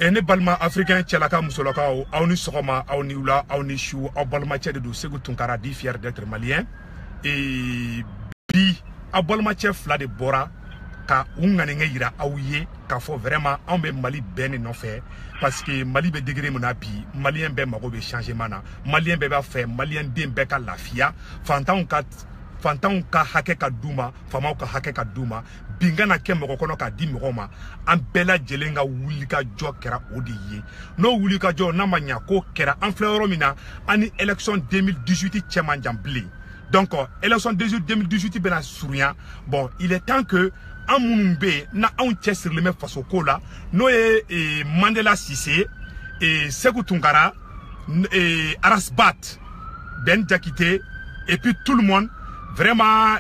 ne balma africain cɛlaka musolakaw aw ni sɔgɔma aw ni wula aw ni su aw balimacɛ de don Segu Tunkara dit fier d'être malien bi aw balimacɛ fila de bɔra ka u ŋaniŋɛ yira aw ye k'a fɔ vraiment anw bɛ Mali bɛɛ ni nɔfɛ parce que Mali bɛ degré min na bi malien bɛɛ mago bɛ changement na malien bɛɛ b'a fɛ malien den bɛɛ ka lafiya fantanw ka hakɛ ka d'u ma faamaw ka hakɛ ka d'u ma bin kana kɛ mɔgɔ kɔnɔ k'a di mɔgɔw ma an bɛɛ lajɛlen ka wulikajɔ kɛra o de ye n'o wulikajɔ n'a ma ɲa ko kɛra an filɛ yɔrɔ min na an ni élection 2018 cɛ man jan bilen donc élection 2018 bɛna surunya bon il est temps que an minnu bɛ yen na anw cɛsirilen bɛ faso ko la n'o ye Mandela Cissé Segu Tunkara Aras Bat Ben Jakite et puis tout le monde vraiment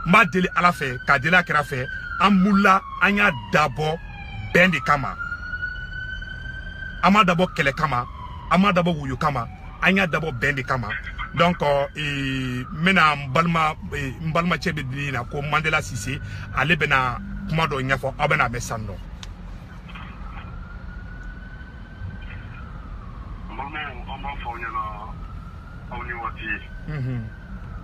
ma deli ala fɛ ka deli a kɛra fɛ an mula an y'a dabɔ bɛn de kama an ma dabɔ kɛlɛ kama an ma dabɔ wuyu kama an y'a dabɔ bɛn de kama donc n bɛna n balimacɛ bɛ di na ko Mandela Cissé ale bɛna kuma dɔ ɲɛfɔ aw bɛna mɛn san nɔ. An b'a fɔ aw ɲɛna aw ni waati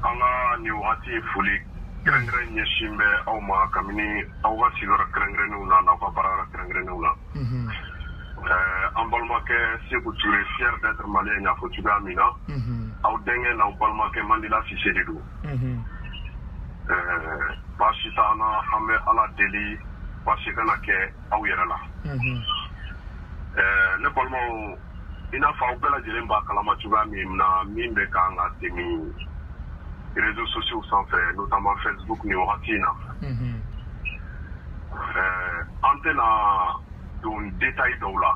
an ka nin waati foli kɛrɛnkɛrɛn ɲɛsin bɛ aw ma kabini aw ka sigiyɔrɔ kɛrɛnkɛrɛnnenw na n'aw ka baara kɛrɛnkɛrɛnnenw na an balimakɛ Seku Ture fier d'être malien y'a fɔ cogoya min na aw denkɛ n'aw balimakɛ Mandela Cissé de don baasi t'an na an bɛ Ala deli baasi kana kɛ aw yɛrɛ la ne balimaw i n'a fɔ aw bɛɛ lajɛlen b'a kalama cogoya min na min bɛ kan ka tɛmɛ réseaux sociaux sanfɛ notamment Facebook ni wagati in na an tɛna don détail dɔw la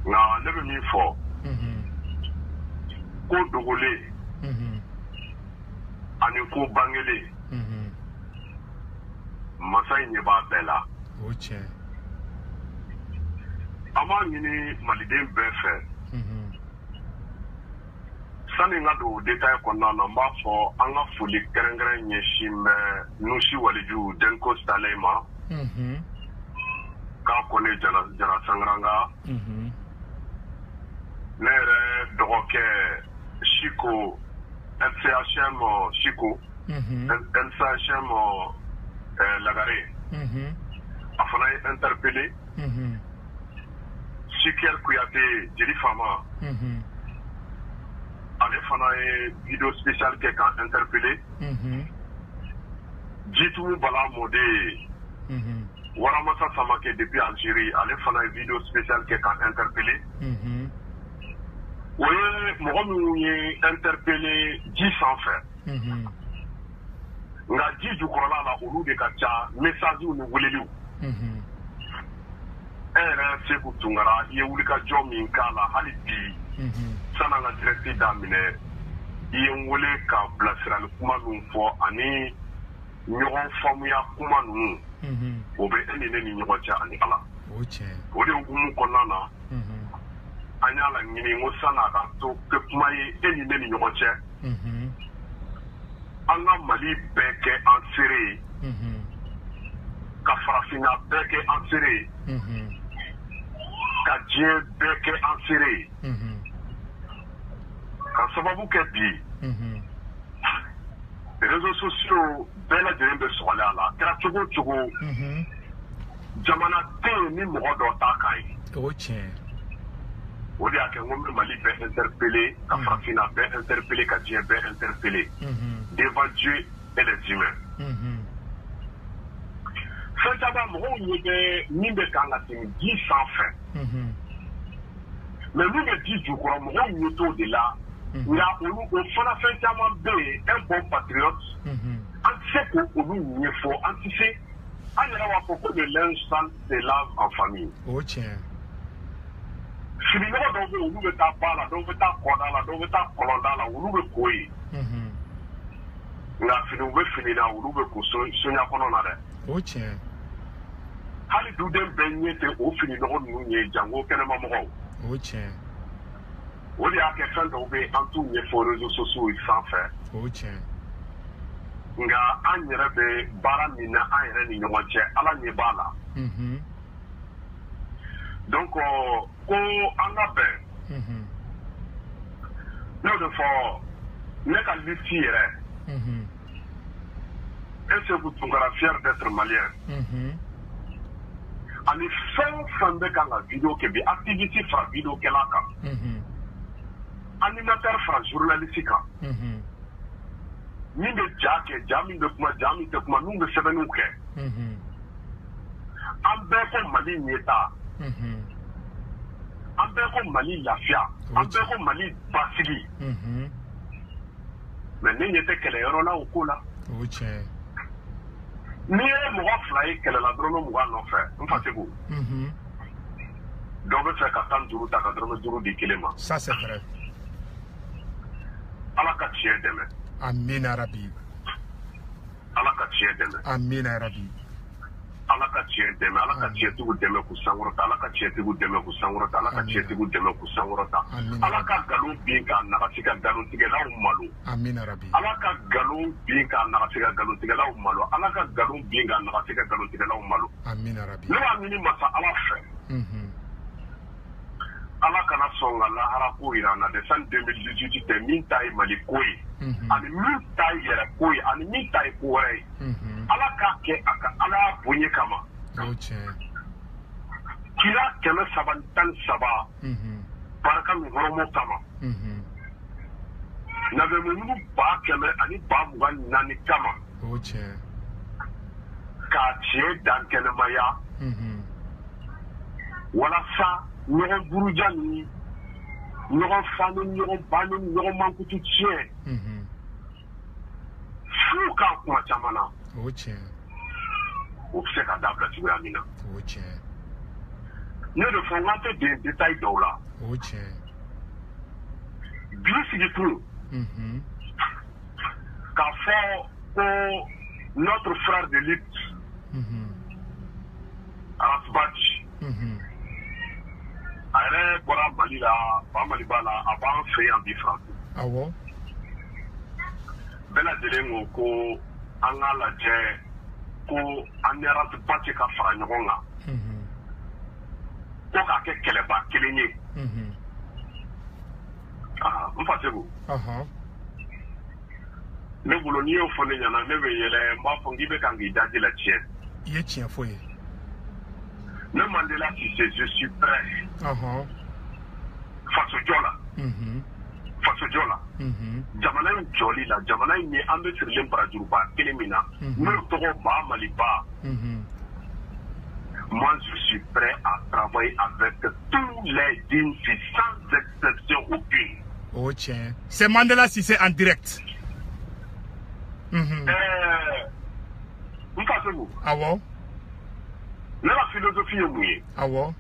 nka ne bɛ min fɔ ko dogolen ani ko bangelen masa in ɲɛ b'a bɛɛ la an b'a ɲini maliden bɛɛ fɛ sani n ka don détail kɔnɔna na n b'a fɔ an ka foli kɛrɛnkɛrɛn ɲɛsin bɛ Nusi Waliju Denko Stalin ma k'a kɔni Jara Sangaranga ne yɛrɛ dɔgɔkɛ Siko LCHM Siko LCHM Lagare a fana ye interpellé Sikier Kuyate Jeli Fama ale fana ye vidéo spéciale kɛ k'a interpellé Jitu Bala Mode Waramasa Samake depuis Algérie ale fana ye vidéo spéciale kɛ k'a interpellé o ye mɔgɔ minnu ye interpellé ji sanfɛ nka ji jukɔrɔla la olu de ka ca messages ni weleliw e yɛrɛ Seku Tunkara i ye wulikajɔ min k'a la hali bi san'an ka direct daminɛ i ye n wele ka bilasirali kuma ninnu fɔ ani ɲɔgɔn faamuya kuma ninnu o bɛ e ni ne ni ɲɔgɔn cɛ ani Ala o de hukumu kɔnɔna na an y'a laɲini ko san'a ka to kɛ kuma ye e ni ne ni ɲɔgɔn cɛ an ka Mali bɛɛ kɛ an seere ye ka farafinna bɛɛ kɛ an seere ye ka diɲɛ bɛɛ kɛ an seere ye ka sababu kɛ bi réseaux sociaux bɛɛ lajɛlen bɛ sɔgɔlen a la kɛra cogo o cogo jamanaden ni mɔgɔ dɔ t'a kan ye o de y'a kɛ n ko n bɛ Mali bɛɛ interpellé ka farafinna bɛɛ interpellé ka diɲɛ bɛɛ interpellé devant Dieu et les humains fɛn caman mɔgɔw ɲɛ bɛ min bɛ kan ka tɛmɛ ji sanfɛ mais min bɛ ji jukɔrɔ mɔgɔw ɲɛ t'o de la nka olu o fana fɛn caman bɛ yen un bon patriote an tɛ se k'olu ɲɛfɔ an tɛ se an yɛrɛ b'a fɔ ko le linge sale se lave en famille fininɔgɔ dɔw bɛ yen olu bɛ taa ba la dɔw bɛ taa kɔda la dɔw bɛ taa kɔlɔnda la olu bɛ ko yen nka finiw bɛ fini na olu bɛ ko soɲa kɔnɔ na dɛ hali duden bɛɛ ɲɛ tɛ o fininɔgɔ ninnu ye jango kɛnɛma mɔgɔw o de y'a kɛ fɛn dɔw bɛ an t'u ɲɛfɔ réseaux sociaux sanfɛ nka an yɛrɛ bɛ baara min na an yɛrɛ ni ɲɔgɔn cɛ Ala ɲɛ b'a la Donc, ko an ka bɛn n'o de fɔ ne ka liste yɛrɛ est-ce que vous Tunkara fier d'être malien ani fɛn fɛn bɛ kan ka vidéo kɛ bi activité fara vidéo kɛla kan animateur fara journaliste kan min bɛ ja kɛ ja min bɛ kuma ja min tɛ kuma n'u bɛ sɛbɛnniw kɛ an bɛɛ ko Mali ɲɛta an bɛɛ ko Mali lafiya an bɛɛ ko Mali basigi mais ne ɲɛ tɛ kɛlɛyɔrɔ la o ko la n'i ye mɔgɔ fila ye kɛlɛla dɔrɔmɛ 20 nɔfɛ n Fasego dɔw bɛ fɛ ka 15 ta ka dɔrɔmɛ 5 di kelen ma. Ça c'est vrai. Ala ka tiɲɛ dɛmɛ. Amina Rabbi. Ala ka tiɲɛ dɛmɛ. Amina Rabbi. Ala ka tiɲɛ dɛmɛ. Ala ka tiɲɛtigiw dɛmɛ k'u sankɔrɔta. Ala ka tiɲɛtigiw dɛmɛ k'u sankɔrɔta. Ala ka tiɲɛtigiw dɛmɛ k'u sankɔrɔta. Ala ka nkalon bin k'a nagasi ka nkalontigɛlaw malo. Amina Rabbi. Ala ka nkalon bin k'a nagasi ka nkalontigɛlaw malo. Ala ka nkalon bin k'a nagasi ka nkalontigɛlaw malo. Amina Rabbi. Ne b'a ɲini masa Ala fɛ. Ala kana sɔn ka lahara ko yira an na de san 2018 tɛ min ta ye Mali ko ye ani min ta ye yɛrɛ ko ye ani min ta ye ko wɛrɛ ye Ala k'a kɛ a ka Ala bonya kama kira 313 barika ni hɔrɔnw kama nabɛmuɲugu 100 ani 24 kama k'a tiɲɛ dan kɛnɛmaya walasa ɲɔgɔn buruja ni ɲɔgɔn fa ni ɲɔgɔn ba ni ɲɔgɔn mankutu tiɲɛ f'u ka kuma caman na o bɛ se ka dabila cogoya min na ne de fɔ n k'an tɛ den détail dɔw la bi sigi kun k'a fɔ ko notre frère de lutte Aras Badji a yɛrɛ bɔra Mali la fa Mali b'a la a b'an fɛ yan bi France awɔ bɛɛ lajɛlen ko ko an k'a lajɛ ko an ni Aras Badji ka fara ɲɔgɔn kan ko k'a kɛ kɛlɛba kelen ye n Fasego ne bolo n'i y'o fɔ ne ɲɛna ne bɛ yɛlɛ n b'a fɔ k'i bɛ kan k'i daji la tiɲɛ i ye tiɲɛ fɔ ye ne Mandela Cissé je suis prêt fasojɔ la fasojɔ la jamana in jɔli la jamana in ye an bɛ sirilen barajuruba kelen min na n'o tɔgɔ Ba Maliba moi je suis prêt à travailler avec tous les dignes sans exception aucune. Oh tiens, c'est Mandela Cissé en direct. N Fasego awɔ ne la philosophie ye mun ye awɔ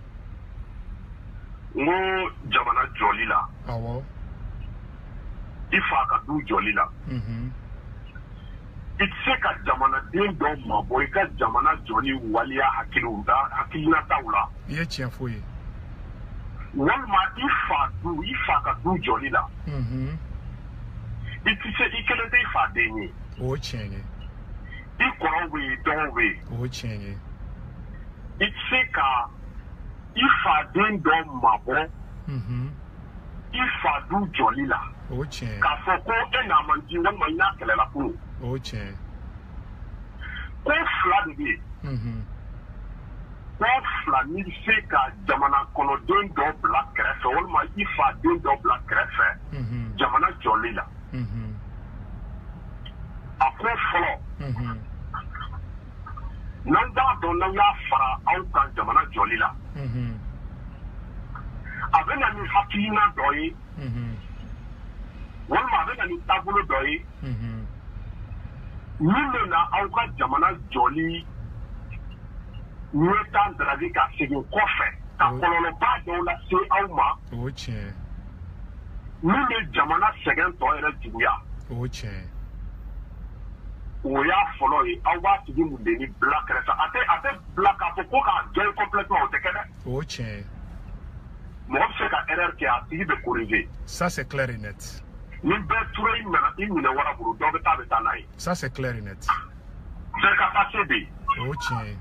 n ko jamana jɔli la awɔ i fa ka du jɔli la i tɛ se ka jamanaden dɔ mabɔ i ka jamana jɔli waliya hakilinataw la i ye tiɲɛ fɔ ye walima i fa ka du jɔli la i tɛ se i kelen tɛ i fa den ye o tiɲɛ ye i kɔrɔw bɛ yen dɔgɔw bɛ yen o tiɲɛ ye i tɛ se ka i fa den dɔ mabɔ i fa du jɔli la o tiɲɛ k'a fɔ ko e n'a man di walima i n'a kɛlɛla kunun o tiɲɛ ko fila de bɛ yen ko fila n'i bɛ se ka jamana kɔnɔden dɔ bila kɛrɛfɛ walima i fa den dɔ bila kɛrɛfɛ jamana jɔli la a ko fɔlɔ n'an t'a dɔn n'aw y'a fara aw kan jamana jɔli la a bɛ na ni hakilina dɔ ye walima a bɛ na ni taabolo dɔ ye min bɛ na aw ka jamana jɔli ɲɛta daraki ka segin kɔfɛ ka kɔlɔlɔba dɔw lase aw ma min bɛ jamana sɛgɛn tɔ yɛrɛ juguya o y'a fɔlɔ ye aw b'a tigi mun de ni bila kɛrɛfɛ a tɛ bila k'a fɔ ko k'a gɛn complètement o tɛ kɛ dɛ mɔgɔ bɛ se ka erreur kɛ a tigi bɛ corriger ça c'est clair et net ni bɛɛ tura i minɛ wara bolo dɔ bɛ taa n'a ye ça c'est clair et net bɛɛ ka passé bɛ yen o tiɲɛ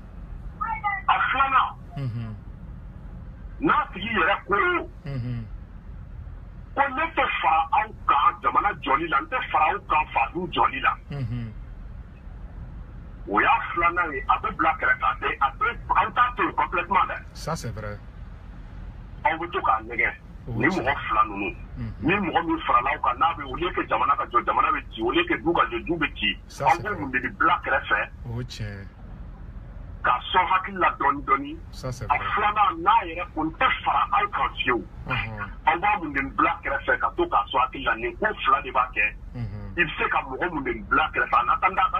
a filanan n'a tigi yɛrɛ ko ko ne tɛ fara aw kan jamana jɔli la n tɛ fara aw kan fadu jɔli la o y'a filanan ye a bɛ bila kɛrɛfɛ aw t'a to yen complètement dɛ. Ça c'est vrai. aw bɛ to k'a nɛgɛ ni mɔgɔ fila ninnu ni mɔgɔ min farala aw kan n'a bɛ au lieu que jamana ka jɔ jamana bɛ ci au lieu que du ka jɔ du bɛ ci aw bɛ mun de bila kɛrɛfɛ k'a sɔn hakili la dɔɔni dɔɔni a filanan n'a yɛrɛ o tɛ fara aw kan fiyewu aw b'a mun de bila kɛrɛfɛ ka to k'a sɔn hakili la nin ko fila de b'a kɛ i bɛ se ka mɔgɔ mun de bila kɛrɛfɛ a n'attendant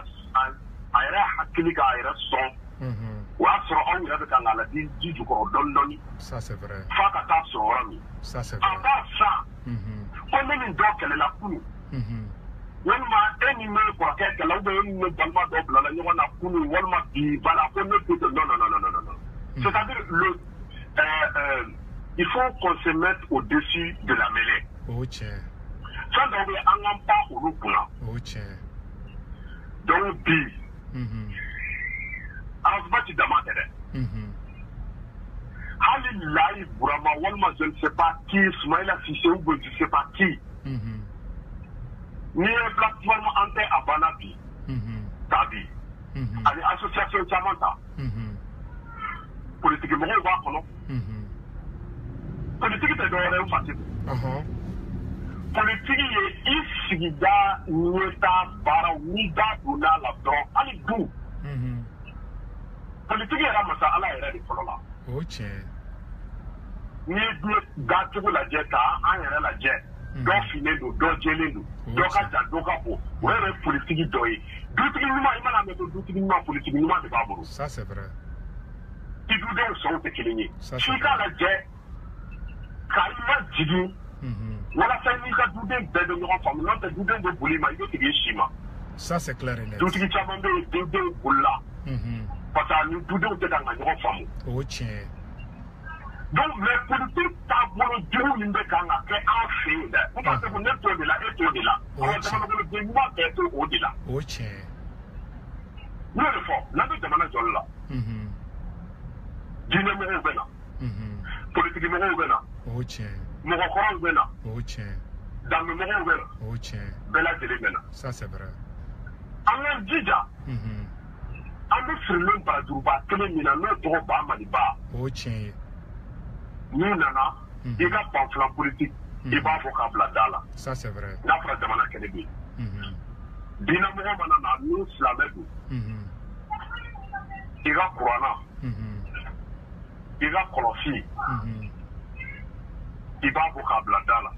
a yɛrɛ hakili k'a yɛrɛ sɔn o y'a sɔrɔ aw yɛrɛ bɛ kan k'a ladi ji jukɔrɔ dɔɔni dɔɔni f'a ka taa sɔrɔ yɔrɔ min a b'a sa ko ne ni dɔ kɛlɛla kunun walima e ni ne kɔrɔkɛ kɛlɛ ou bien e ni ne balima dɔ bilala ɲɔgɔn na kunun walima bi bala ko ne tɛ non. C'est-à-dire il faut qu'on se mette au-dessus de la mêlée. Fɛn dɔw bɛ an k'an pan olu kunna. Donc bi arrangement ti dama tɛ dɛ. Hali Layi Burama walima je ne sais pas qui Soumaïla Cissé ou bien je ne sais pas qui. N'i ye plateforme an tɛ a banna bi ta bi ani association caman ta politiki mɔgɔw b'a kɔnɔ politiki tɛ dɔwɛrɛ ye Fatigu politiki ye i sigida ɲɛta baaraw n'i da donna la dɔrɔn hali du politiki yɛrɛ masa Ala yɛrɛ de fɔlɔ la n'i ye dacogo lajɛ k'an yɛrɛ lajɛ dɔ finnen don dɔ jɛlen don dɔ ka jan dɔ ka bon o yɛrɛ ye politiki dɔ ye dutigi ɲuman i mana mɛn ko dutigi ɲuman politiki ɲuman de b'a bolo i dudenw sɔnw tɛ kelen ye f'i k'a lajɛ ka i lajigin walasa n'i ka duden bɛɛ bɛ ɲɔgɔn faamu n'o tɛ duden bɛ boli ma i bɛ tigi i si ma dutigi caman bɛ yen dendenw bolila parce que ani dudenw tɛ ka ɲɔgɔn faamu donc mais politique taabolo jugu min bɛ kan ka kɛ an fɛ yen dɛ n b'a fɛ ko ne t'o de la e t'o de la an ka jamanakɔnɔden ɲuman bɛɛ to o de la n y'o de fɔ n'an bɛ jamana jɔli la diinɛmɔgɔw bɛ na politikimɔgɔw bɛ na mɔgɔkɔrɔw bɛ na danbemɔgɔw bɛ na bɛɛ lajɛlen bɛ na an ka jija an bɛ firilen barajuruba kelen min na n'o tɔgɔ ba maliba n'i nana i ka panfilan politique i b'a fɔ k'a bila da la n'a fɔra jamana kɛlɛ bɛ yen diinɛmɔgɔ mana na n'u silamɛ don i ka kuranna i ka kɔlɔsi i b'a fɔ k'a bila da la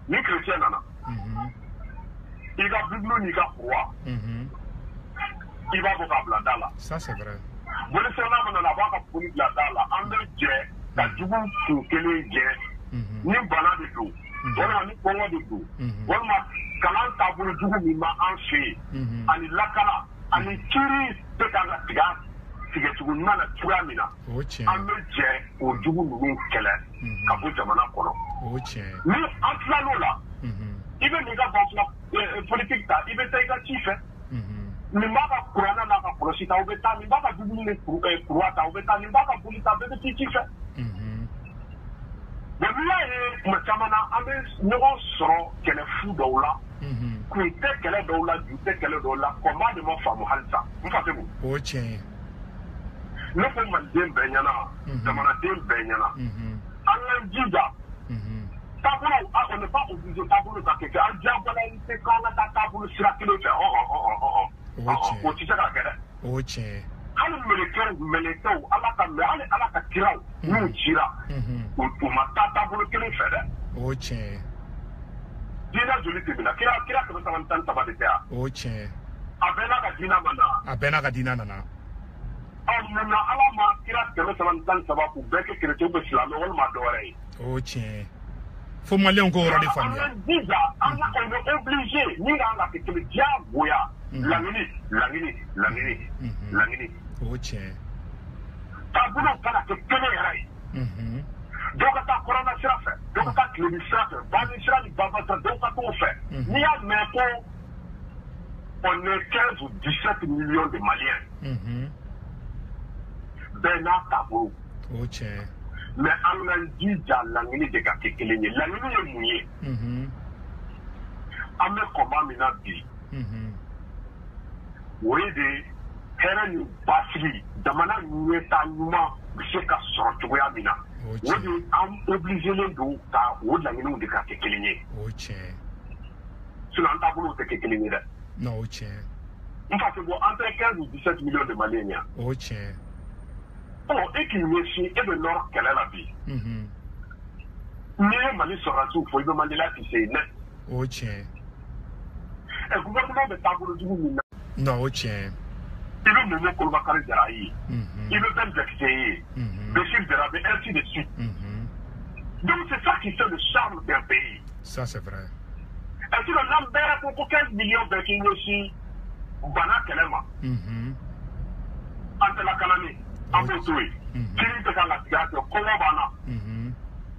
ni chrétien nana i ka bible n'i ka croix i b'a fɔ k'a bila da la Bolesona mana na b'a ka foli bila da la an bɛ jɛ ka jugu kun kelen jɛ ni bana de don walima ni kɔngɔ de don walima kalan taabolo jugu min b'an fɛ yen ani lakana ani kiiri bɛ kan ka tigɛcogo ɲuman na cogoya min na an bɛ jɛ o jugu ninnu kɛlɛ ka bɔ jamana kɔnɔ ni an tilal'o la i bɛ n'i ka banfula politique ta i bɛ taa i ka ci fɛ nin b'a ka kuranna n'a ka kɔlɔsi ta u bɛ taa nin b'a ka dumuni ni kuruwa ta u bɛ taa nin b'a ka boli ta bɛɛ bɛ t'i ci fɛ n'i y'a ye tuma caman na an bɛ ɲɔgɔn sɔrɔ kɛlɛfu dɔw la kun tɛ kɛlɛ dɔw la ju tɛ kɛlɛ dɔw la kɔnba de ma faamu halisa n Fatigu ne ko maliden bɛɛ ɲɛna jamanaden bɛɛ ɲɛna an k'an jija taabolo on n'est pas obligé taabolo ka kɛ an diyagoyalen tɛ k'an ka taa taabolo sira kelen fɛ o tɛ se ka kɛ dɛ hali mɛlɛkɛw Ala ka kiraw n'u cira u ma taa taabolo kelen fɛ dɛ diinɛ joli tɛmɛna kira 313 de tɛ yan a bɛɛ n'a ka diinɛ nana mun na Ala ma kira 313 k'u bɛɛ kɛ chrétien bɛ silamɛ walima dɔ wɛrɛ ye fo maliyɛnw k'o yɔrɔ de faamuya on est obligé ni k'an ka kɛ kelen diyagoya laɲini taabolo kana kɛ kelen yɛrɛ ye dɔw ka taa kɔrɔna sira fɛ dɔw ka taa tilebin sira fɛ bani sira ni banbasa dɔw ka t'o fɛ n'i y'a mɛn ko on est 15 ou 17 millions de Maliens bɛɛ n'a taabolo mais an ka jija laɲini de ka kɛ kelen ye laɲini ye mun ye an bɛ kɔnba min na bi o ye de hɛrɛ ni basigi jamana ɲɛtaa ɲuman bɛ se ka sɔrɔ cogoya min na o de an obligelen don ka o laɲiniw de ka kɛ kelen ye sinon an taabolow tɛ kɛ kelen ye dɛ n fa tɛ bɔ an tɛ 15 ou 17 millions de maliens ya bon e k'i ɲɛsin e bɛ nɔrɔ kɛlɛ la bi n'i ye mali sɔrɔdasiw fɔ i bɛ mandela k'i se net gouvernement bɛ taabolo jugu min na i bɛ Momo Kolobakari Jara ye i bɛ Ben Jakite ye Béchir Darabe ainsi de suite donc c'est ça qui fait le charme d'un pays ça c'est vrai est-ce que n'an bɛɛ ko 15 millions bɛɛ k'i ɲɛsin bana kɛlɛ ma an tɛ lakanani an b'o to yen kiri tɛ ka latigɛ a kɛ kɔngɔ b'an na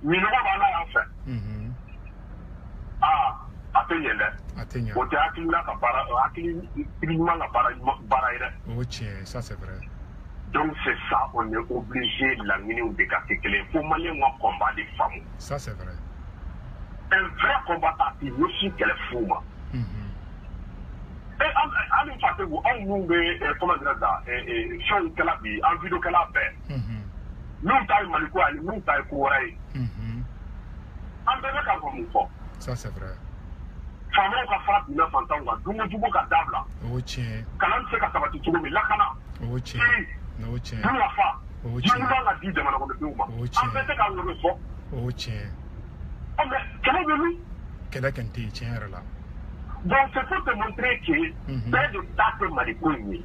minɔgɔ b'an na yan fɛ a tɛ ɲɛ dɛ o tɛ hakilina ka baara hakili ɲuman ka baara ye dɛ ça c'est vrai donc c'est ça on est obligé laɲiniw de ka kɛ kelen fo maliyɛnw ka combat de faamu ça c'est vrai un vrai combattant ti ɲɛsin kɛlɛfuu ma an fa tɛ ko anw minnu bɛ comment dirais je fɛnw kɛla bi an video kɛla bɛɛ n'u ta ye maliko ye ani n'u ta ye ko wɛrɛ ye an bɛɛ bɛ ka fɔ mun fɔ ça c'est vrai faamaw ka fara binna fantanw kan dunko jugu ka dabila kalan bɛ se ka sabati cogo min lakana kiri dunyafa ji ɲuman ka di jamana kɔnɔdenw ma an bɛɛ tɛ ka wele fɔ mais kɛlɛ bɛ min kɛlɛ kan tɛ yen tiɲɛ yɛrɛ la donc c'est pour te montrer que bɛɛ de ta tɛ maliko in ye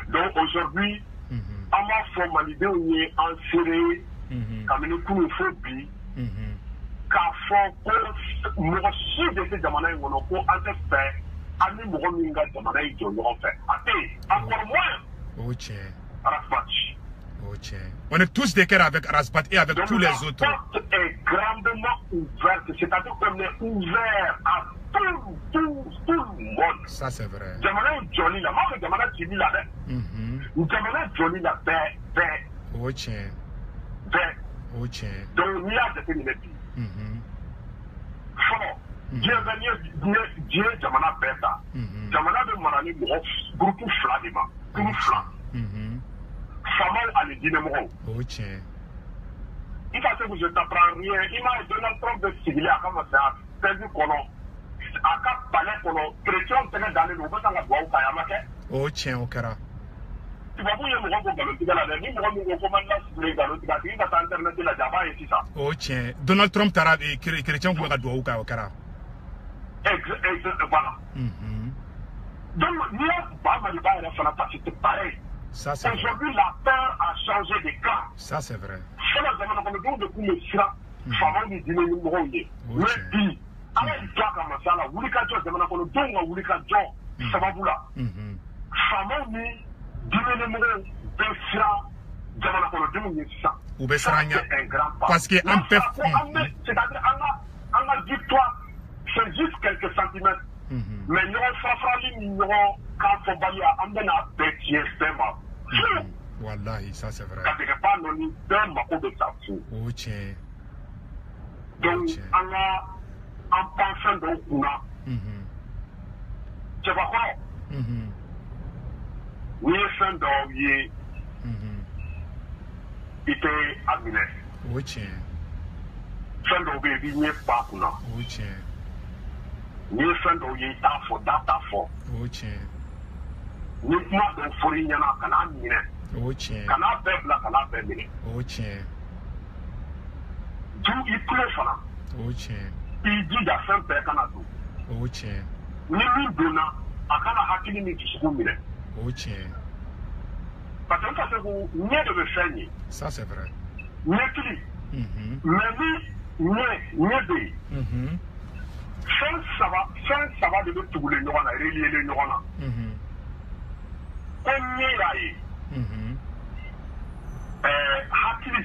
donc aujourd'hui an b'a fɔ malidenw ye an seere kabini kunun fo bi k'a fɔ ko mɔgɔ si bɛ se jamana in kɔnɔ ko an tɛ fɛ an ni mɔgɔ min ka jamana in jɔ ɲɔgɔn fɛ a tɛ yen encore moins Arafat. On est tous des cœurs avec Arasbat et avec tous les autres. La porte est grandement ouverte, c'est-à-dire qu'on est ouvert à tout le monde. Ça c'est vrai. Jamana est jolie là, moi que Jamana Jimmy là, Jamana jolie là, ben. Donc il y a des périmètres. Fɔlɔ diɲɛ jamana bɛɛ ta jamana bɛ mara ni mɔgɔ gurupu fila de ma kuru fila faamaw ani diinɛmɔgɔw n fa se que je t'apprends rien i m'a ye Donald Trump bɛ sigilen a ka masaya fɛnzi kɔnɔ a ka palais kɔnɔ chrétiens tɛgɛ dalen don u bɛ kan ka dugawu k'a ye a ma kɛ o kɛra tubabu ye mɔgɔ ko nkalontigɛ la dɛ ni mɔgɔ min ko ko man sigilen nkalontigɛ a tigi ka taa internet lajɛ a b'a ye sisan Donald Trump taara chrétien kun bɛ ka dugawu k'a ye o kɛra voilà donc n'i ye ba maliba yɛrɛ fana parce que c'est pareil aujourd'hui la peur a changé de camp ça c'est vrai fɔlɔ jamana kɔnɔdenw de tun bɛ siran faamaw ni diinɛmɔgɔw ye mais bi ala y'i to a ka masaya la wulikajɔ jamana kɔnɔdenw ka wulikajɔ sababu la faamaw ni diinɛmɔgɔw bɛ siran jamana kɔnɔdenw ye sisan u bɛ siran ɲɛ parce que an bɛɛ c'est-à-dire an ka victoire c'est juste quelques centimètres mais ɲɔgɔn farafarali ni ɲɔgɔn kan fɔbaliya an bɛna bɛɛ tiɲɛ bɛɛ ma wallahi ça c'est vrai ka tɛgɛ ba nɔni bɛɛ mako bɛ taa fo donc an ka an pan fɛn dɔw kunna cɛbakɔrɔ n'i ye fɛn dɔw ye i tɛ a minɛ fɛn dɔw bɛ yen i b'i ɲɛ pa kunna n'i ye fɛn dɔw ye i t'a fɔ da t'a fɔ ni kuma dɔw fɔra i ɲɛna kan'a minɛ kan'a bɛɛ bila kan'a bɛɛ minɛ du i tulo fana i jija fɛn bɛɛ kana don ni min donna a kana hakili ni dusukun minɛ parce que n ka se ko ɲɛ de bɛ fɛn ye ɲɛkili mais ni ɲɛ bɛ yen fɛn saba de bɛ tugulen ɲɔgɔn na relier ɲɔgɔn na ko ɲɛ y'a ye hakili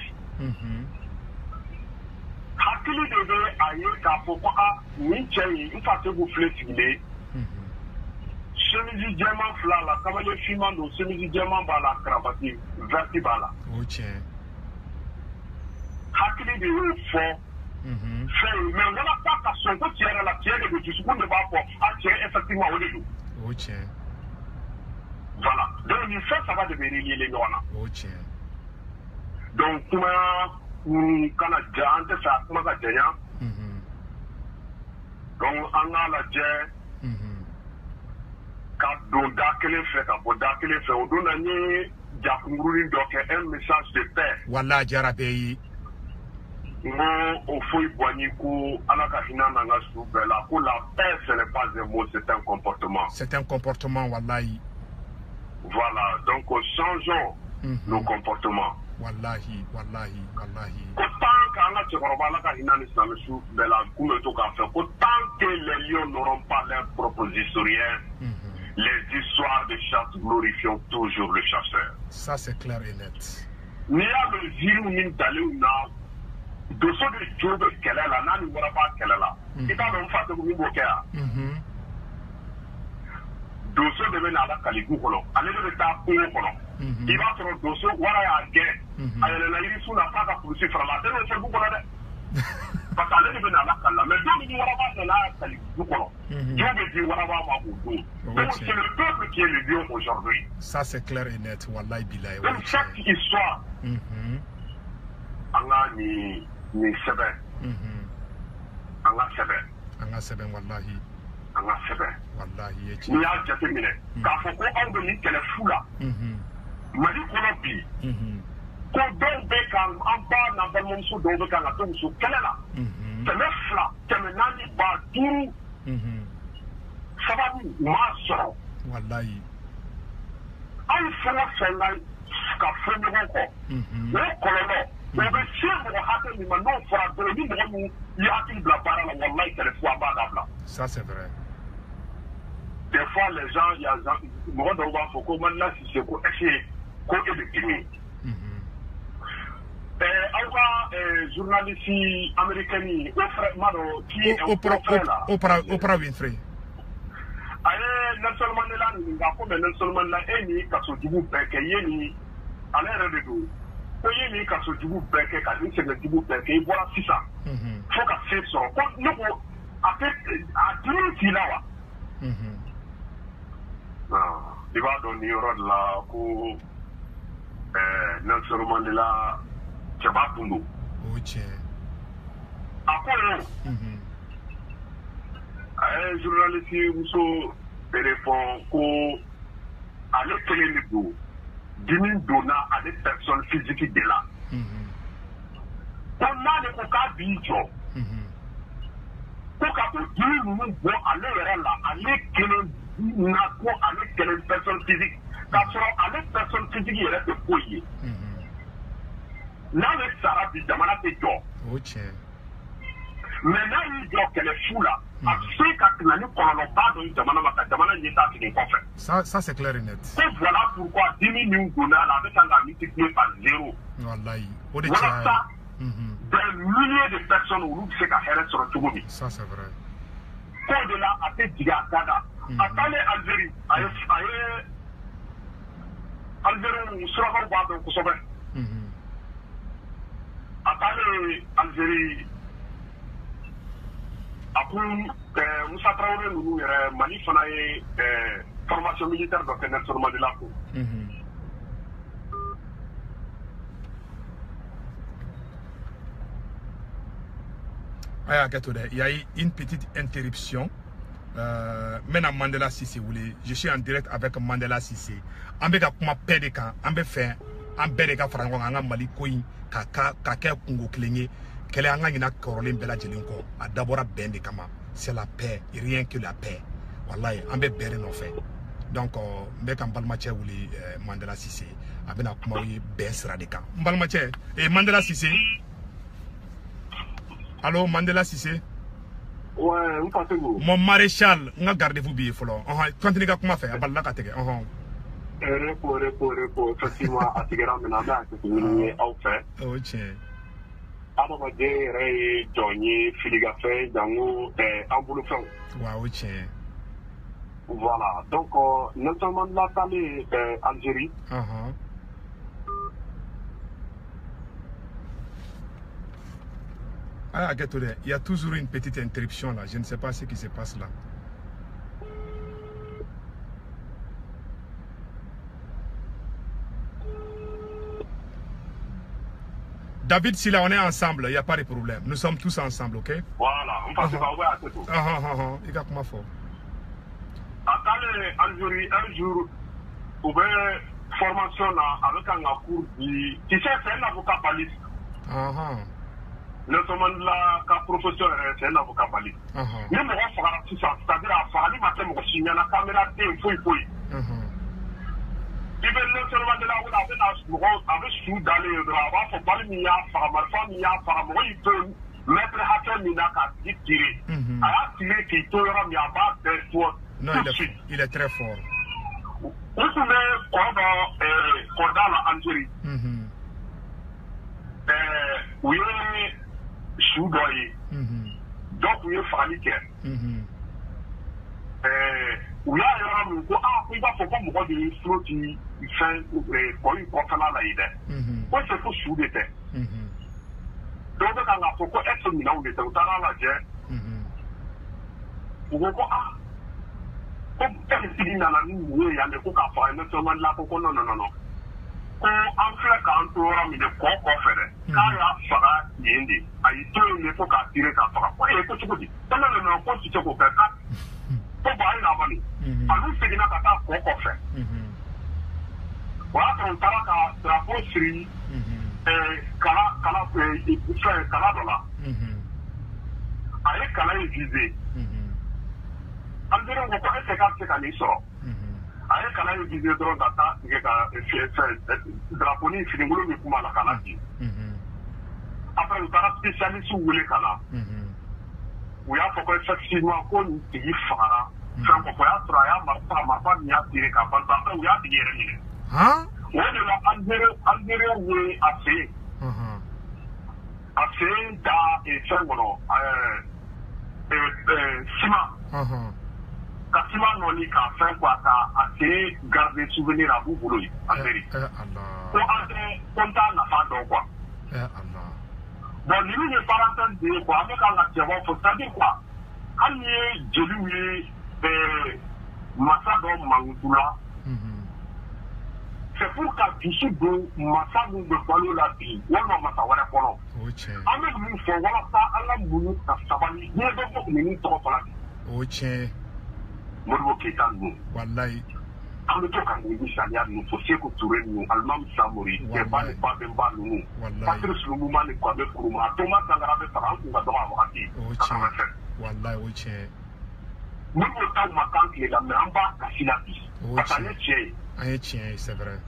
hakili de bɛ a ye k'a fɔ ko nin cɛ in n fa se k'u filɛ sigilen chemise diamant fla la cavalier fima do chemise diamant bala cravate verti bala ok hakili de fo fait mais voilà pas qu'à son côté la tienne de discours ne va pas attirer effectivement au début ok voilà donc il fait ça va devenir les noirs ok donc comment quand la jante ça comment ça tient donc on a la jante ka don da kelen fɛ ka bɔ da kelen fɛ o don na n ye jakunkurunin dɔ kɛ un message de paix wala jara bɛɛ ye n ko o foyi bɔ n ye ko ala ka hinɛ n'an ka su bɛɛ la ko la paix ce n'est pas un mot c'est un comportement wallahi voilà donc changeons nos comportements wallahi ko tant que an ka cɛkɔrɔba ala ka hinɛ ni silamɛ su bɛɛ la kun bɛ to k'a fɛ ko tant que les lions n'auront pas leurs propres historiens les histoires de chasse glorifient toujours le chasseur. Ça c'est clair et net. Ni y'a le ziru min dalen na doso de jo bɛ kɛlɛ la n'a ni waraba kɛlɛ la i t'a dɔn n fa tɛ min b'o kɛ yan doso de bɛ na ala kaligu kɔnɔ ale de bɛ taa kungo kɔnɔ i b'a sɔrɔ doso wara y'a gɛn a yɛlɛla yirisu la f'a ka kurusi fara la a tɛ n'o fɛ du kɔnɔ dɛ parce que ale de bɛ na ala kali la mais don min waraba nana kaligu kɔnɔ jo bɛ di waraba ma o don. Donc c'est le peuple qui est le lion aujourd'hui. Ça c'est clair et net, wallahi billahi. Donc chaque histoire, on a ni sebe, on a sebe, wallahi. On a sebe. Wallahi. Ni a jate mine. K'a fɔ ko anw bɛ nin kɛlɛ fu la. Mali kɔnɔ bi. Ko dɔw bɛ kan an ba n'an balimamuso dɔw bɛ kan ka to muso kɛlɛ la. 200, 400, 500. Sababu ma sɔrɔ wallahi anw fɛn o fɛn ka fɛn ɲɔgɔn kɔ o kɔlɔlɔ o bɛ se mɔgɔ hakɛ min ma n'o fɔra dɔrɔn ni mɔgɔ min y'i hakili bila baara la wallahi kɛlɛ fo an b'a dabila. Ça c'est vrai. Des fois les gens il y a mɔgɔ dɔw b'a fɔ ko Mandela Cissé ko est-ce ko e bɛ dimi aw ka journaliste américaine Oprah Winfrey aye Nelson Mandela ɲininka ko mais Nelson Mandela e ni kasojugu bɛɛ kɛ ye ni ale yɛrɛ de don ko ye ni kasojugu bɛɛ kɛ ka ni sɛgɛnjugu bɛɛ kɛ i bɔra sisan fo ka se sɔrɔ ko ne ko a dimi t'i la wa i b'a dɔn nin yɔrɔ de la ko Nelson Mandela cɛba tun don a ko a ye journaliste muso répond ko ale kelen de don dimi donna ale personne physique de la ko n'ale ko k'a b'i jɔ ko ka to dimi ninnu bɔ ale yɛrɛ la ale kelen na ko ale kelen personne physique k'a sɔrɔ ale personne physique yɛrɛ tɛ foyi ye n'ale sara bi jamana tɛ jɔ mais n'a y'i jɔ kɛlɛ fu la a bɛ se ka na ni kɔlɔlɔba dɔ jamana ma ka jamana ɲɛtaa segin kɔfɛ. Ça c'est clair et net. Ko voilà pourquoi dimi min donna a la a bɛ kan ka multiplier par 0. Wallahi o de walasa des milliers de personnes olu bɛ se ka hɛrɛ sɔrɔ cogo min. Ça c'est vrai. K'o de la a tɛ jigin a da la. A taalen Algérie a ye Algérie surakaw b'a dɔn kosɛbɛ. A taalen Algérie a ko Musa Traoré ninnu yɛrɛ Mali fana ye formation militaire dɔ kɛ Nelson Mandela ko. Il y a eu une petite interruption. Maintenant Mandela Cissé voulait. Je suis en direct avec Mandela Cissé. On va kuma paix de kan, on va faire un bel de ka fara ɲɔgɔn kan an ka Mali ko in ka kɛ kungo kelen ye. Kɛlɛ an ka ɲina kɔrɔlen bɛɛ lajɛlen kɔ. A dabɔra bɛn de kama. C'est la paix, rien que la paix. Wallahi, an bɛ bɛn de nɔfɛ. Donc n bɛ ka n balimacɛ wuli Mandela Cissé. A bɛna kuma ye bɛn sira de kan. N balimacɛ, Mandela Cissé. Allô, Mandela Cissé. Ouais, n Fatou. Mon maréchal, n ka garde-vous b'i ye fɔlɔ. Continue ka kuma fɛ, a balila ka tigɛ. Repo, effectivement, a tigɛra min na, an bɛ hakili ɲini aw fɛ. O tiɲɛ. Adamaden yɛrɛ ye jɔn ye filigafɛn jango an bolofɛnw. Wa o tiɲɛ. Voilà. Donc, notamment la télé Algérie. Ah, il y a toujours une petite interruption là. Je ne sais pas ce qui se passe là. David, si là on est ensemble, il n'y a pas de problème. Nous sommes tous ensemble, ok? Voilà, on passe par à tout. Il y a comment faire? Attendez, Algérie, un jour, vous avez formation là avec un cours du. Tu sais, c'est un avocat baliste. Le commande là, qu'un professeur, c'est un avocat baliste. Mais moi, c'est-à-dire à Fali, ma femme, il y a la caméra, il faut. Il veut non seulement de là où avec sous d'aller de là-bas, il faut pas le mia, il peut mettre à terre Mina qui tirer. À tirer qui tournera, mais à bas de toi. Non, il est très fort. Vous pouvez prendre la Algérie. Oui, sous doyer. Donc, oui, Fali. Oui, il faut pas me dire flot qui fait pour une conférence là. Moi, c'est pour sous des terres. Donc, quand on a pourquoi être mis là où on était au talent là, pour quoi comme il y a la ligne, il y a des coups à faire, notamment là, pourquoi non. Quand on fait quand on a mis des corps à faire, quand il y a fara, il y a des, il faut qu'à tirer qu'à faire. Oui, il faut que tu dis, non, quand tu te fais ça, pour voir la valeur. Alors, c'est qu'il n'a pas de corps à faire. Voilà, on parle de la poterie, Kala là. Avec Kala est visé. Algérie, on va pas faire ce qu'on est sur. Avec Kala est visé dans la data, il y a draponie, il finit le coup à la Kala. Après, on parle spécialiste où les Kala. Oui, il faut effectivement qu'on y fera. Sans qu'on puisse travailler, ma femme y a tiré qu'à part, après, il y a tiré. Oui, Algérie, oui, assez. Assez et Fermono, ciment. Quand ciment non dit qu'à faire quoi, assez garder souvenir à vous, vous Algérie. Pour entrer, content n'a pas d'eau, quoi. Bon, lui, n'est pas en train de dire quoi, mais quand la diamant, faut dire quoi. Quand il est, je lui, Massadon Mangoula, c'est pour qu'à tout ce dont Massadon de Palo la vie, ou non, Massawara Polo. Avec nous, faut voir ça, à la moulou, à Savani, il y a beaucoup de minutes trop pour la vie. Moulou Kétan, nous. Wallahi. En le temps, quand nous disons, nous, faut que Touré, nous, Allemand, Samori, et pas les pas de bas, nous. Patrice Lumuma, les quoi de Kourma, Thomas Sangarave, par exemple, on va devoir avoir dit. Wallahi, oui, nous, autant ma tante, les dames, en bas, à Silapi. Parce que c'est vrai.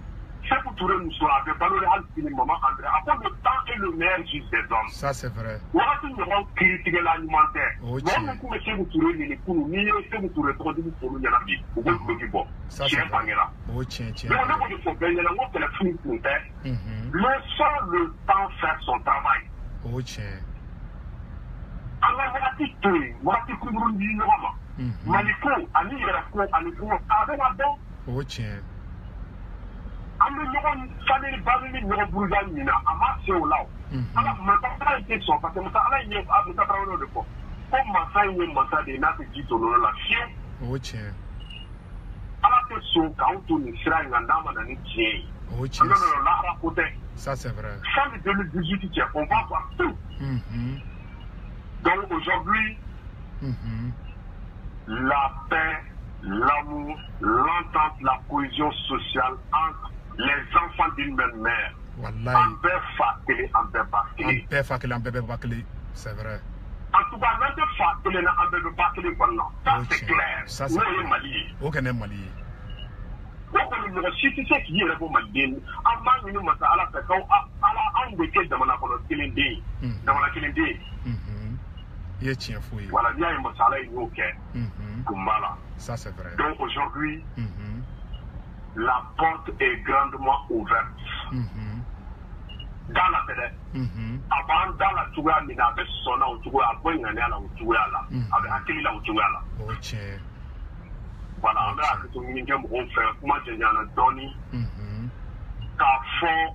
C'est pour Touré, nous sommes avec Baloré, le moment, André. Après, le temps est le meilleur juste des hommes. Ça, c'est vrai. On va toujours critiquer l'alimentaire. Moi, je me suis Touré, les coups, ni les Touré, trop de pour nous, il y en a dit. Vous pouvez dire, bon, c'est un panier là. Mais on a besoin de faire bien, il y a un téléphone pour faire. Laissons le temps faire son travail. Alors, voilà, tu te, voilà, tu couvres une vie, normalement. Maliko, Ani, Aliko, avec la dent. An bɛ ɲɔgɔn famille famille ɲɔgɔn buruja ɲin na a ma se o la o ala masa in tɛ sɔn parce que masa ala ye Musa Tarawele de fɔ ko masa in ye masa de ye n'a tɛ ji to nɔnɔ la fiyewu ala tɛ sɔn k'anw to nin sira in kan n'a ma na ni tiɲɛ ye an bɛ nɔnɔ lahara ko tɛ fin de 2018 cɛ on va voir tout donc aujourd'hui la paix, l'amour, l'entente, la cohésion sociale entre les enfants d'une même mère. En paix facile, en paix facile. En paix facile, en paix facile, c'est vrai. En tout cas, même de facile, en paix facile, ça c'est clair. Ça c'est Mali. Aucun est Mali. Si tu sais qui est le bon Mali, avant de nous mettre à la personne, à la embêter dans la Kilindi. Dans la Kilindi. Voilà, il y a un masala et ok. Ça c'est vrai. Donc aujourd'hui, la porte est grandement ouverte. Dans la télé. Avant, dans la Touga, il y avait son nom au Touga, il y avait un Touga là. Avec un Kili là au Touga là. voilà, on a que on fait comment j'ai un donné.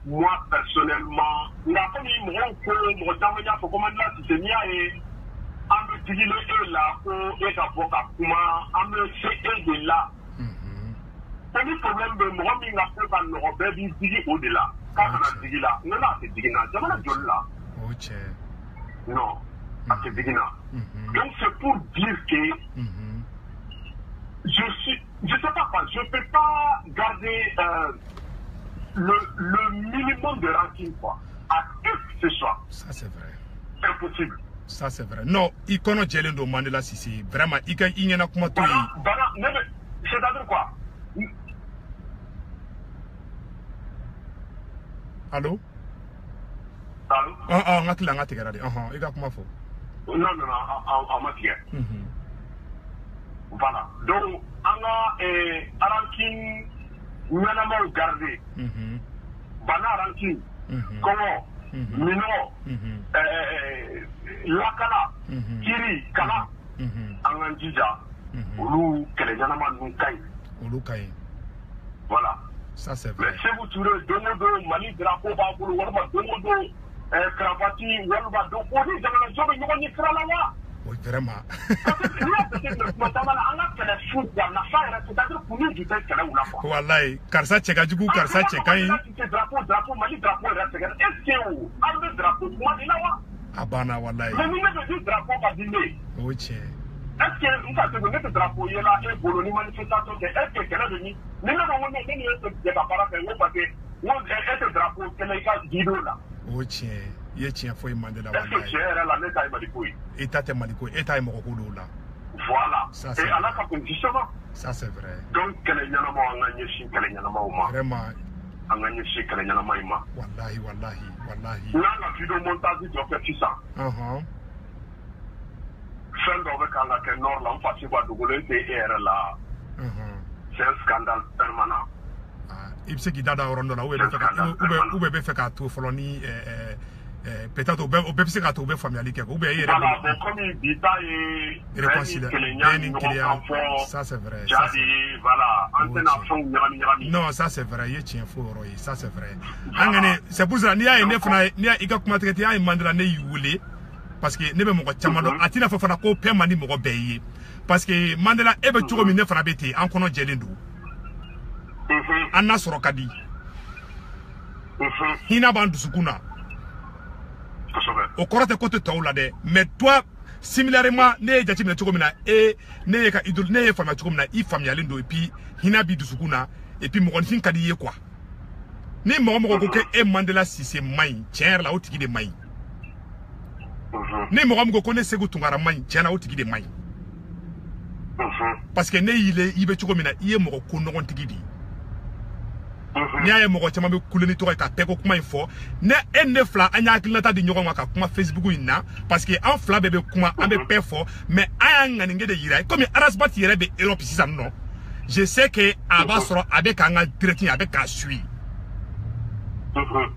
Moi personnellement, la famille mon faut comment là c'est bien et on me dit le là et ça pour comment on me c'est de là. Le problème de moi il a fait dans le Robert dit au-delà. Quand on a dit là, non là c'est digna, jamais la là. OK. Non, c'est digna. Donc c'est pour dire que je sais pas quoi, je peux pas garder le minimum de rancune quoi, à qui que ce soit. Ça c'est vrai. C'est impossible. Ça c'est vrai. Non, il connaît Jelendo Mandela Sissi. Vraiment, il y a comment tout. C'est-à-dire quoi? Allô? Allô? On a tiré regardez. Il y a comment faut? Non, en matière. Voilà. Donc, on a rancune. Nous allons garder. Bana ranking. Comment? Mino. Lakana. Kiri. Kala. Anganjija. Olu Kelenjanama Nukai. Olu Kai. Voilà. Ça c'est vrai. Mais si vous trouvez Domodo, Mali Drapeau, Babou, Walba, Domodo, Kravati, Walba, Domodo, Jamanajo, Yoni Kralawa. Oui, vraiment. Wallahi, karsa cheka jugu karsa cheka yi. Abana wallahi. Oche. Est-ce que nous avons donné ce drapeau là et pour une manifestation de est-ce que quelqu'un venu nous n'avons pas donné ce drapeau parce que nous ce drapeau que les gars disent là. Oche. Il y a foi Mandela wallahi. Est-ce que c'est la neta Maliko? État te Maliko, état Moroko là. Voilà. Et à la condition. Ça c'est vrai. Donc que les gens ont gagné si que les gens ont vraiment a gagné si que les gens ont wallahi wallahi. Là la vidéo montage de faire ça. Fin d'ouvrir la que Nord là on passe voir de Gaulle TR là. C'est un scandale permanent. Il se qui dada rondo là où est fait qu'à tout foloni peut-être au peut se qu'à trouver familial quelque ou bien il voilà bon comme il dit ça et réconcilier ça c'est vrai ça dit voilà antenne non ça c'est vrai il tient faux ça c'est vrai angane c'est pour ça ni a une fana ni a ika kuma traiter a mandela ne yule parce que ne be mo chamado atina fa fana ko permani mo beye parce que Mandela ebe tugo mi ne fana beti an kono jelindu anna soro kadi hina bandu sukuna au korote kote taula de mais toi similairement ne jati mi tugo mina e ne ka idol ne fama tugo mina I familialindo et puis hina bi sukuna et puis mo kon kadi ye quoi ni mo ko ke e Mandela si c'est mai tiens la otiki de mai ne mo ko ne segu tungara mai tiens la otiki de mai parce que ne il be tugo mina iye mo ko no kon tigi di ni aye mo ko chama be kuleni to ka pe ko kuma info ne enne fla anya akilata di nyogo ka kuma Facebook ina parce que en fla bebe kuma ambe pe fo mais aya ngani ngede yira comme arasbat yere be Europe si ça non je sais que aba soro avec anga directing avec a suit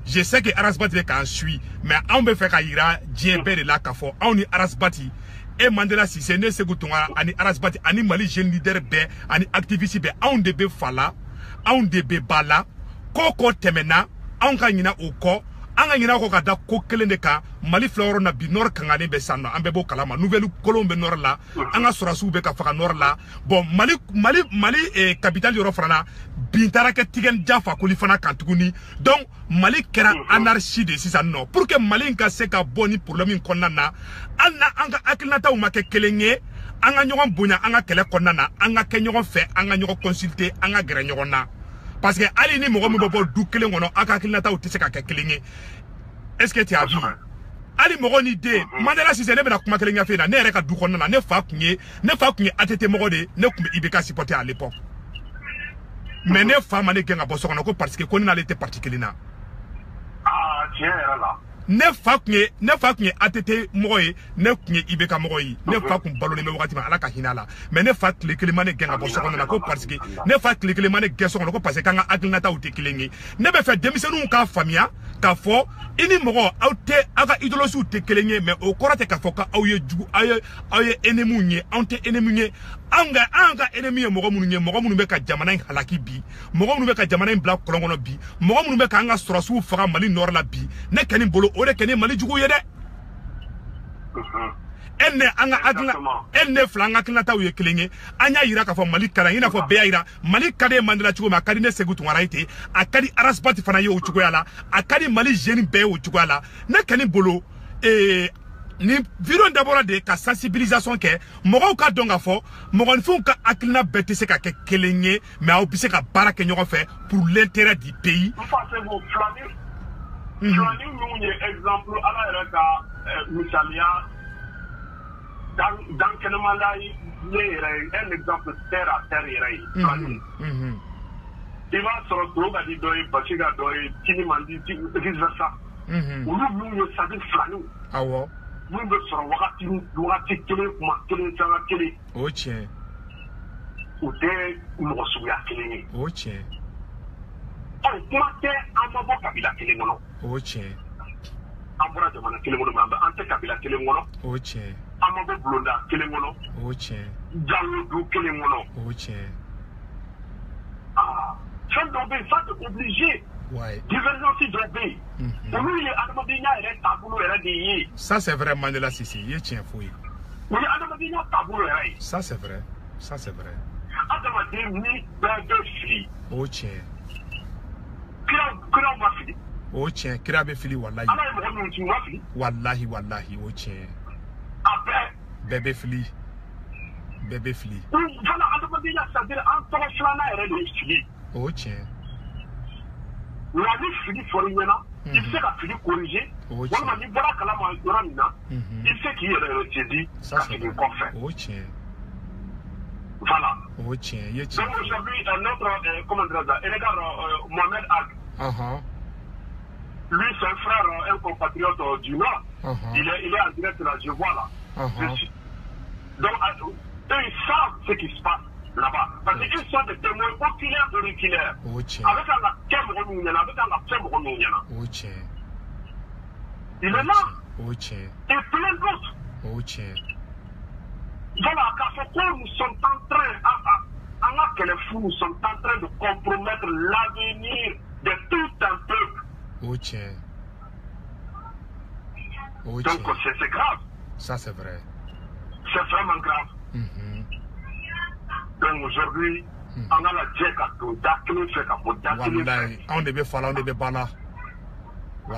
je sais que arasbat be ka suit mais on be fait ka yira djembe de la ka fo on ni arasbati et Mandela si c'est ne segutunga ani arasbati ani Mali jeune leader be ani activiste be on de be fala on de be bala koko temena on ka nyina oko anga nyina ko kada ko kelende ka Mali floro na bi nord kangane be sanno ambe bo kalama nouvelle colombe nord la anga sorasu be ka faka nord la bon Mali capitale yoro frana bintara ke tigen jafa ko li fana kantuguni donc Mali kera anarchie de sisa non pour que Mali ka se ka boni problème konnana anna anga akilnata o make kelenge anga nyogon bonya anga kele konnana anga ke nyogon fe anga nyogon consulter anga gere nyogon na parce que ali ni mogo mo bo du kelen ngono aka kilnata o tise ka ke kelenge est-ce que tu as vu ali mogo ni de Mandela si ne bena kuma kelenge fe na ne reka du konnana ne fa kunye atete mogo de ne kumbe ibeka supporter à l'époque mais ne fa mané genga boso kono ko parce que koni na l'été particulier na ah tiens là ne fa kun ye ATT mɔgɔ ye ne kun ye IBK mɔgɔ ye ne fa kun balolen bɛ wagati ma Ala ka hinɛ la mais ne fa tile kelen ma ne gɛn ka bɔ sokɔnɔ na ko parce que ne fa tile kelen ma ne gɛn sokɔnɔ ko parce que k'an ka hakilinataw tɛ kelen ye ne bɛ fɛ denmisɛnninw k'a faamuya k'a fɔ i ni mɔgɔ aw ka idéologies tɛ kelen ye mais o kɔrɔ tɛ k'a fɔ k'aw ye jugu aw ye ennemis ye anw tɛ ennemi ye an ka ennemi ye mɔgɔ minnu bɛ ka jamana in halaki bi mɔgɔ minnu bɛ ka jamana in bila kɔlɔn kɔnɔ bi mɔgɔ minnu bɛ k'an ka sɔrɔsiw faga Mali nord la bi ne kɛni bolo o de kɛni Mali jugu ye dɛ enne an ka hakilina enne fila an ka hakilinataw ye kelen ye an y'a yira k'a fɔ Mali ka di i n'a fɔ bɛɛ y'a yira Mali ka di Mandela cogo min a ka di ne Sékou Tounkara ye ten a ka di Arasbati fana ye o cogoya la a ka di Mali jeune bɛɛ ye o cogoya la ne kɛni bolo ni vidéo d'abord de ka sensibilisation kɛ mɔgɔw ka dɔn k'a fɔ mɔgɔninfinw ka hakilina bɛɛ tɛ se ka kɛ kelen ye mais aw bɛ se ka baara kɛ ɲɔgɔn fɛ pour l'intérêt du pays. Filani minnu ye exemple Ala yɛrɛ ka misaliya dan kɛnɛmala ye yɛrɛ un exemple terre à terre yɛrɛ ye filani i b'a sɔrɔ to ka di dɔ ye basi ka dɔ ye kini man di vice versa olu minnu ye sadi filaniw awɔ minnu bɛ sɔrɔ wagati kelen kuma kelen sanga kelen o tiɲɛ u tɛ mɔgɔ suguya kelen ye o tiɲɛ kuma tɛ an ma bɔ kabila kelen kɔnɔ o tiɲɛ an bɔra jamana kelen kɔnɔ mais an tɛ kabila kelen kɔnɔ o tiɲɛ an ma bɔ bulonda kelen kɔnɔ o tiɲɛ jalo du kelen kɔnɔ o tiɲɛ fɛn dɔw bɛ yen ça c'est obligé divergence dɔw bɛ yen olu ye adamadenya yɛrɛ taabolo yɛrɛ de ye ça c'est vrai Mandela Sisi i ye tiɲɛ fɔ ye o ye adamadenya taabolo yɛrɛ ye ça c'est vrai adamaden ni bɛɛ bɛ fili o tiɲɛ kiraw ma fili o tiɲɛ kira bɛ fili walahi Ala ye mɔgɔ minnu ci u ma fili walahi o tiɲɛ a bɛɛ bɛ fili fana adamadenya c'est-à-dire an tɔgɔ filanan yɛrɛ de ye fili o tiɲɛ nka ni fili fɔra i ɲɛna i bɛ se ka fili corriger walima n'i bɔra kalama yɔrɔ min na i bɛ se k'i yɛrɛ saisi ka segin kɔfɛ o tiɲɛ voilà o tiɲɛ i ye tiɲɛ donc aujourd'hui notre comment dire ça regarde Mohamed Ag lui c'est un frère un compatriote du Nord il est en direct là je vois là donc eux ils savent ce qui se passe là-bas parce qu'ils sont des témoins oculaires de auriculaires avec un kɛ mɔgɔ min ɲɛna avec un fɛn mɔgɔ min ɲɛna il est là et plein d'autres voilà k'a fɔ ko nous sommes en train an ka kɛlɛfu nous sommes en train de compromettre l'avenir de tout un peuple donc c'est grave ça c'est vrai c'est vraiment grave donc aujourd'hui an ka lajɛ ka don da kelen fɛ ka bɔ da kelen fɛ anw de bɛ fa la anw de bɛ ba la on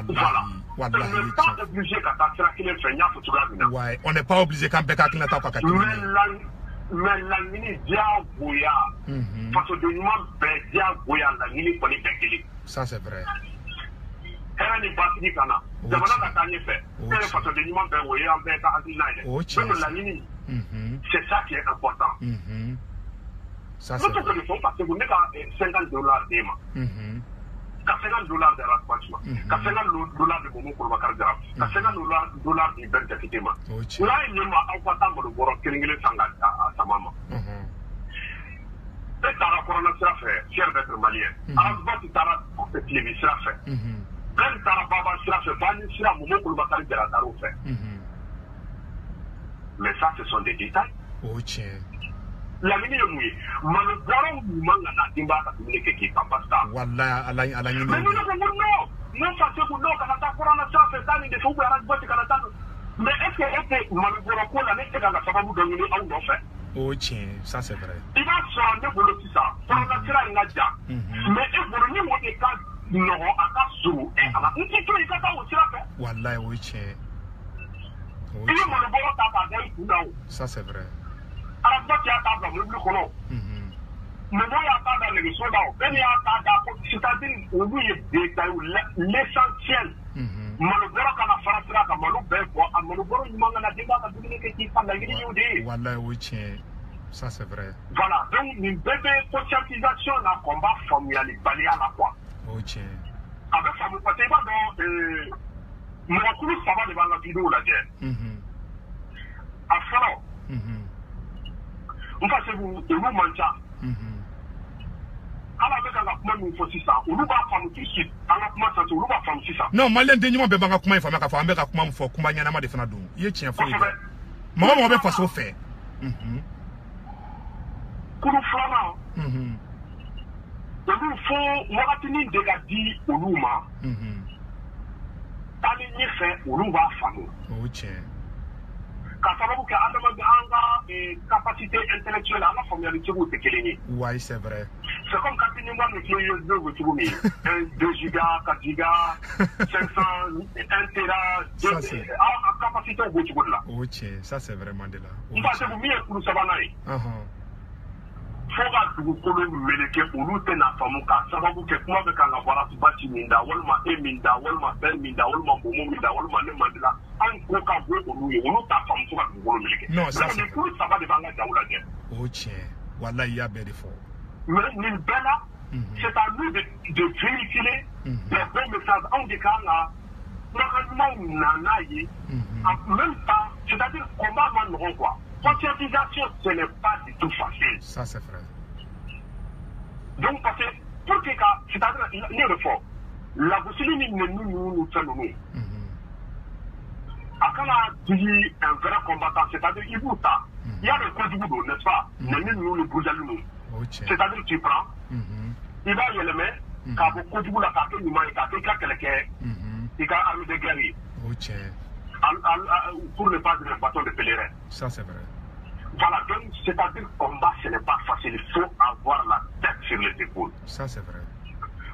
n'est pas obligé ka taa sira kelen fɛ n y'a fɔ cogoya min na on n'est pas obligé k'an bɛɛ ka hakilinata ka tɛmɛ mais laɲini diyagoya fasoden ɲuman bɛɛ diyagoya laɲini kɔni bɛɛ kelen ça c'est vrai hɛrɛ ni basigi ka na jamana ka taa ɲɛfɛ ne ye fasoden ɲuman bɛɛ o ye an bɛɛ ka hakilina ye dɛ laɲini c'est ça qui est important ça c'est vrai ne fɔ parce que ne ka $50 d'e ma ka $50 de Rasmus ma ka $50 de Momo Kulubakari Jara ka $50 de Ben Jakite ma n'a ye ɲɛ ma aw ka taa malo bɔrɔ kelen kelen san a sama ma e taara kɔrɔna sira fɛ fier d'être malien Arasbati taara Tilebin sira fɛ Ben taara Baba sira fɛ Bani sira Momo Kulubakari Jara taara o fɛ mais ça ce sont des détails laɲini ye mun ye malo bɔrɔw ɲuman ka na denbaya ka dumuni kɛ k'i kan basta wallahi ala ɲini mais ne ko non fa se ko non kana taa kɔrɔna sira fɛ taa nin de fɛ ou bien Arasbati kana taa mais est-ce que e tɛ malo bɔrɔ ko la ne tɛ ka sababu dɔ ɲini aw nɔfɛ o tiɲɛ ça c'est vrai i b'a sɔrɔ ne bolo sisan kɔrɔna sira in ka jan mais e bolo ni o de ka nɔgɔ a ka surun e ala n tɛ to i ka taa o sira fɛ wallahi o ye tiɲɛ i ye malo bɔrɔ ta k'a da i kun na o ça c'est vrai Arasbati y'a ta bila mobili kɔnɔ mɔgɔw y'a ta da nɛgɛso la o bɛɛ ni y'a ta da c'est-à-dire olu ye détail l'essentiel malo bɔrɔ kana fara sira kan malo bɛɛ bɔ a malo bɔrɔ ɲuman kana denbaya ka dumuni kɛ k'i fa laɲini y'o de ye wallahi o ye tiɲɛ ça c'est vrai voilà donc nin bɛɛ bɛ conscientisation na combat faamuyali baliya la quoi o ye tiɲɛ a bɛ faamu parce que i b'a dɔn mɔgɔkulu 3 de b'an ka vidéo lajɛ a fɔlɔ n fa segu olu man ca ala bɛ ka kuma min fɔ sisan olu b'a faamu tout de suite an ka kuma sanfɛ olu b'a faamu sisan non malien den ɲuman bɛɛ b'an ka kuma in faamuya k'a fɔ an bɛ ka kuma min fɔ kuma ɲɛnama de fana don i ye tiɲɛ fɔ ye dɛ mɔgɔ bɛ faso fɛ kulu filanan olu fo wagatinin de ka di olu ma taali ɲɛfɛ olu b'a faamu o tiɲɛ ka sababu kɛ adamaden an ka capacité intellectuelle an ka faamuyali cogo tɛ kelen ye oui c'est vrai c'est comme quand tu vois le clé USB cogo min 2 giga 4 giga 500 1 tera en capacité o cogo de la o tiɲɛ ça c'est vraiment de la n fa segu min ye kulu sabanan ye fo ka dugukolo meleke olu tɛna faamu ka sababu kɛ kuma bɛ kan ka bɔ arasibasi min da walima e min da walima bɛn min da walima bomo min da walima ne mandila an ko ka bɔ olu ye olu t'a faamu fo ka dugukolo meleke non ça c'est nin kulu 3 de b'an ka jaw lajɛ o tiɲɛ walayi i y'a bɛɛ de fɔ mais nin bɛɛ la c'est à nous de véhiculer les bons messages anw de kan ka kumakan ɲumanw na n'a ye en même temps c'est-à-dire combat ma nɔgɔn quoi. Conscientisation, ce n'est pas du tout facile. Ça, c'est vrai. Donc, parce que, pour que, c'est-à-dire, il y a le fort. La Bousseline, nous sommes. À quand on dit un vrai combattant, c'est-à-dire, il vous ta. Il y a le code du boulot, n'est-ce pas? Nous, le bousjalou. C'est-à-dire, tu prends, il va y aller, mais, quand vous code du boulot, quand vous m'avez quelqu'un, il a armé de guerrier. Pour ne pas dire un bâton de pèlerin. Ça, c'est vrai. Voilà, donc, c'est-à-dire combat, ce n'est pas facile. Il faut avoir la tête sur les épaules. Ça, c'est vrai.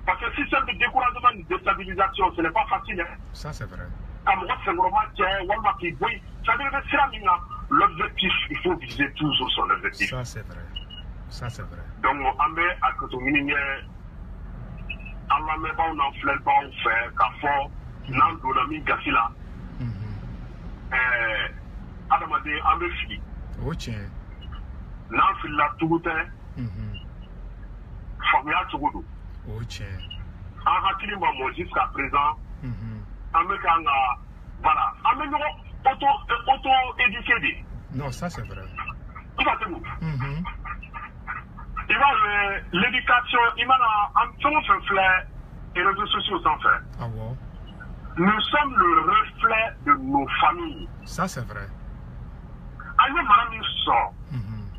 Parce que si c'est le découragement, une déstabilisation, ce n'est pas facile. Hein. Ça, c'est vrai. Comme c'est vraiment l'objectif, il faut viser toujours son objectif. Ça, c'est vrai. Ça, c'est vrai. Donc, on met à côté de Allah ne va pas en pas en faire, qu'à fort, n'en donne pas gasila. Adamaden an bɛ fili o tiɲɛ n'an filila tugu tɛ faamuya cogo don o tiɲɛ an hakili ma mɔ jusqu'à présent an bɛ k'an ka voilà an bɛ ɲɔgɔn auto éduquer de non ça c'est vrai i ka tɛmɛ i b'a ye l'éducation i mana an fɛn o fɛn filɛ réseaux sociaux sanfɛ awɔ nous sommes le reflet de nos familles. Ça, c'est vrai. Allez, madame, sort.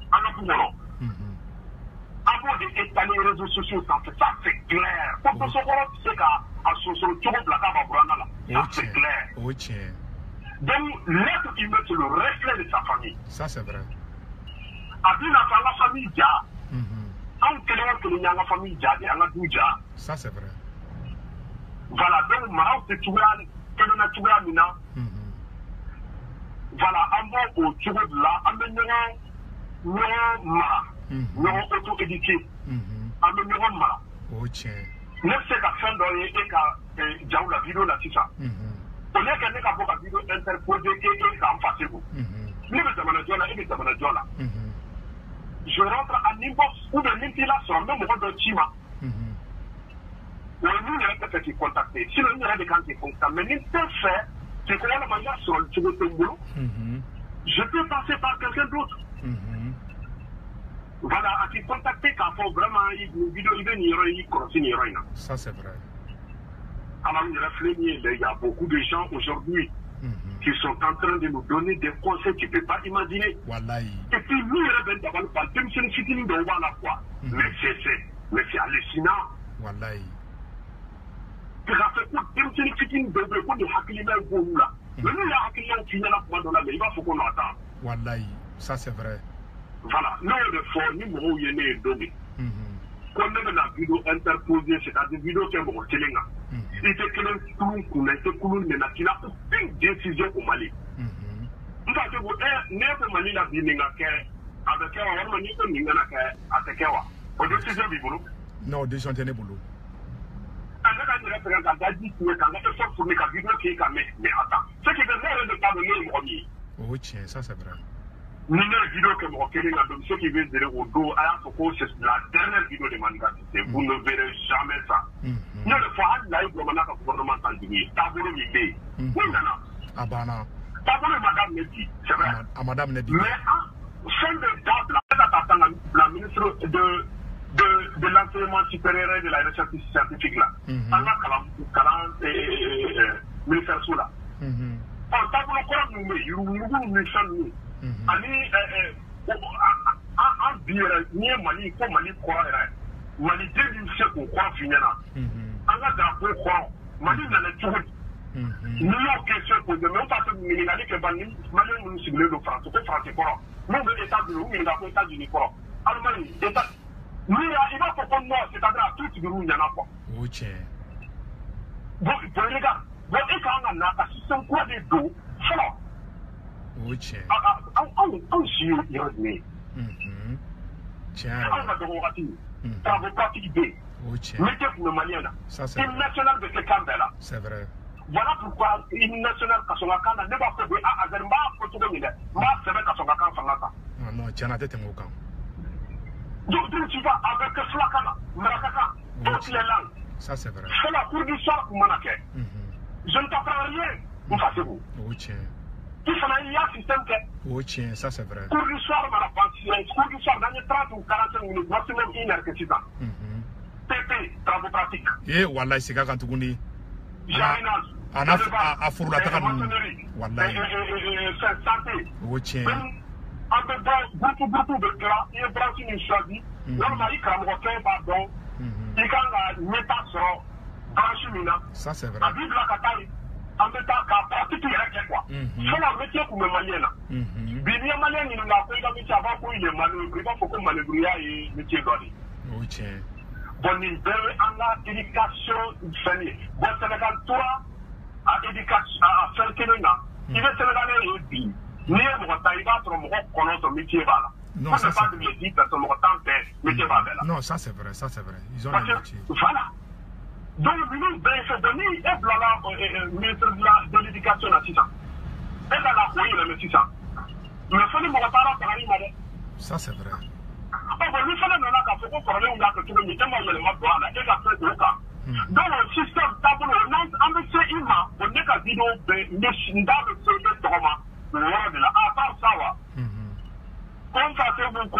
Alors, pour moi, avant d'étaler les réseaux sociaux, ça c'est clair. Pour que ce soit, c'est qu'à ce là, ça c'est clair. Donc, l'être humain, c'est le reflet de sa famille. Ça, c'est vrai. Après, la famille, la famille, ça, c'est vrai. Voilà, donc Maraw c'est tout là, voilà, en bon au tour de là, en nous auto-éduqués, en nous mara. Oh tiens. Ne c'est qu'à faire dans les et qu'à la vidéo là, c'est ça. On est qu'à la vidéo interposée et qu'à en face vous. Ne me demandez là, et me demandez là. Je rentre à l'inbox ou de l'intilation, même au de Chima. Nous n'avons pas fait contacter. Si nous n'avons pas fait contacter, mais nous peut faire, c'est qu'on a la manière sur le boulot. Je peux passer par quelqu'un d'autre. Voilà, à qui contacter quand faut vraiment une vidéo, il ça c'est vrai. Alors, il y a beaucoup de gens aujourd'hui qui sont en train de nous donner des conseils que tu ne peux pas imaginer. Wallahi. Et puis, nous, mais c'est hallucinant. Wallahi. Wallahi, ça c'est vrai. Voilà, nous le fond, nous avons eu donné. Quand même la vidéo interposée, c'est-à-dire vidéo qui est mon téléna. Il était que il n'a aucune décision au Mali. Nous avons dit Mali la vie avec une décision du boulot. Non, décision de boulot. Oh tiens, ça c'est vrai. Nous avons vidéo que mon téléna, donc ceux qui veulent dire au dos, c'est la dernière vidéo de Manigacité. Vous ne verrez jamais ça. Nous le faisons là, le gouvernement tanzanien, tabou l'idée. nana Abana. tabolo madame Nebi c'est vrai Madame Nebi. mais fin de date la ministre de l'enseignement supérieur et de la recherche scientifique là an ka kalan ministère sous là tabolo kɔrɔ ninnu bɛ yurugu ni fɛn ninnu ani an bi yɛrɛ n'i ye Mali ko Mali kɔrɔ yɛrɛ Mali den bi se k'o kɔrɔ f'i ɲɛna an ka drapeau kɔrɔ Mali nana cogo di n'i y'o question posé mais o t'a to ɲininkali kɛ ban ni Malien minnu sigilen don France ko France kɔrɔ n'u bɛ États-Unis u ɲininka ko États-Unis kɔrɔ Allemagne État n'i y'a i b'a fɔ ko non c'est-à-dire a tout tigir'u ɲɛna quoi. O tiɲɛ. Bon regarde bon e kan ka na ka système kura de don fɔlɔ. O tiɲɛ. Anw si ye yɔrɔ jumɛn ye. Tiɲɛ yɛrɛ. Anw ka dɔgɔ wagati min travaux pratiques bɛ yen. O tiɲɛ. métier tun bɛ Malien na. Ça c'est vrai. Hymne national bɛ kɛ kan bɛɛ la. C'est vrai. Voilà pourquoi hymne national ka sɔn ka kan na ne b'a fɔ bi Azali n b'a fɔ cogo min dɛ n b'a sɛbɛn ka sɔn ka kan fanga kan. Non tiɲɛ na a tɛ tɛmɛ o kan. Donc tu vas avec Fulakana, Marakakan, toutes les langues. Ça c'est vrai. C'est la cour du soir pour Manaké. Je ne t'apprends rien, vous faites vous. O tiɲɛ. Il faut qu'il y ait un système que. O tiɲɛ, ça c'est vrai. Cour du soir, cour du soir, dans les 30 ou 45 minutes, maximum 1 heure que 6 ans. PP, travaux pratiques. Eh, wallahi siga kan tuguni. Jardinage. A furulataga ninnu. Wallahi. Santé. O tiɲɛ. An bɛ burutu bɛ tila i ye branche min choisi walima i karamɔgɔ kɛ b'a dɔn i kan ka ɲɛta sɔrɔ branche min na Ça c'est vrai. a b'i bila ka taa yen an bɛ taa ka pratique yɛrɛ kɛ quoi fɔlɔ métier kun bɛ Malien na bi n'i ye Malien ɲininka ko i ka métier a b'a fɔ il est manœuvre i b'a fɔ ko manœuvriya ye métier dɔ de ye. O tiɲɛ. Bon nin bɛɛ bɛ an ka éducation fɛn ye bon Sénégal tora a éducation a fɛn kelen na i bɛ Sénégalais ye bi. Ni ye mɔgɔ ta i b'a sɔrɔ mɔgɔ kɔnɔntɔn métier b'a la. Non, ça c'est pas de 10 personnes mɔgɔ tan bɛɛ métier b'a bɛɛ la. Non, ça c'est vrai, ça c'est vrai. Ils ont Parce le métier. que voilà. Donc ninnu bɛɛ ye fɛn dɔ ni e bilala ministre de l'éducation na sisan e ka na o yɛlɛmɛ sisan mais fo ni mɔgɔ taara fanga i ma dɛ. Ça c'est vrai. Bon ni fana nana k'a fɔ ko kɔrɔlenw y'a kɛ cogo min e ma yɛlɛma don a la e ka fɛn o kan. Donc o système taabolo an bɛ se i ma o ne ka vidéo bɛɛ n da bɛ se ne tɔgɔ ma. À part ça, comme ça, c'est beaucoup,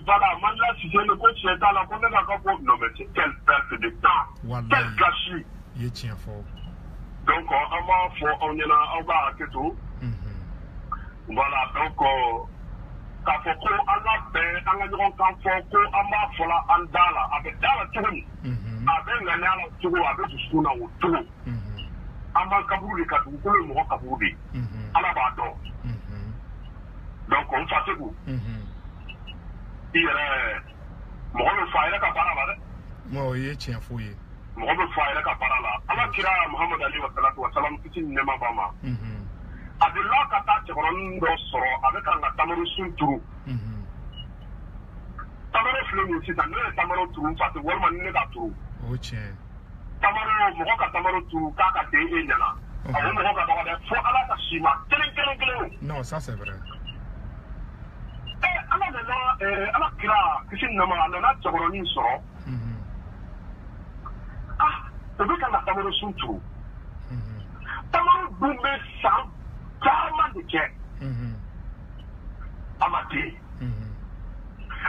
voilà, maintenant, si c'est le coach, c'est dans la première fois, non, mais c'est quelle perte de temps, quel gâchis. Il tient fort. Donc, on va à tout. Voilà, donc, quand faut qu'on a fait, on a dit qu'on faut qu'on a fait la andala, avec la tourne, avec la nana, avec du souna ou tout. On va kabouler, kabouler, le mot kabouler. À la bâton. Donc, on fait ce coup. Il y a mɔgɔ bɛ fa yɛrɛ ka baara la dɛ. O ye tiɲɛ f'u ye. Mɔgɔ bɛ fa yɛrɛ ka baara la. Ala kira Muhamadu alayhi wa salatu wa salam kisi ni nɛɛma b'a ma. A delila ka taa cɛkɔrɔnin dɔ sɔrɔ a bɛ ka n ka tamaro sun turu. Tamaro filɛ nin sisan ne ye tamaro turu parce que walima ni ne ka turu. O tiɲɛ. Tamaro mɔgɔ ka tamaro turu k'a ka den e ɲɛna. A o mɔgɔ ka dɔgɔ dɛ fo Ala ka si ma kelen. Non, ça c'est vrai. Ala nana Ala kira kisi ni nɛɛma a nana cɛkɔrɔnin sɔrɔ. O bɛ ka n ka tamaro sun turu. Tamaro dun bɛ san caman de kɛ. A ma den.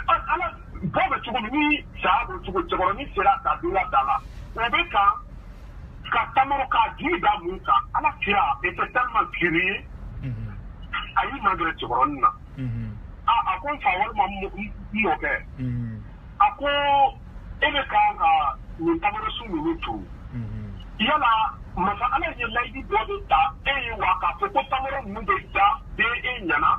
Ala bɔ bɛ cogo min ni saya bɛ cogo cɛkɔrɔnin sera ka don da la o bɛ ka tamaro k'a jigi da mun kan Ala kira était tellement curieux a y'i magɛrɛ cɛkɔrɔnin na. A ko n fa walima n mɔkɛ a ko e bɛ kan ka nin tamaro sun ninnu turu yala masa Ala ye layidu dɔ de ta e ye wa k'a fɔ ko tamaro ninnu bɛ da den e ɲɛna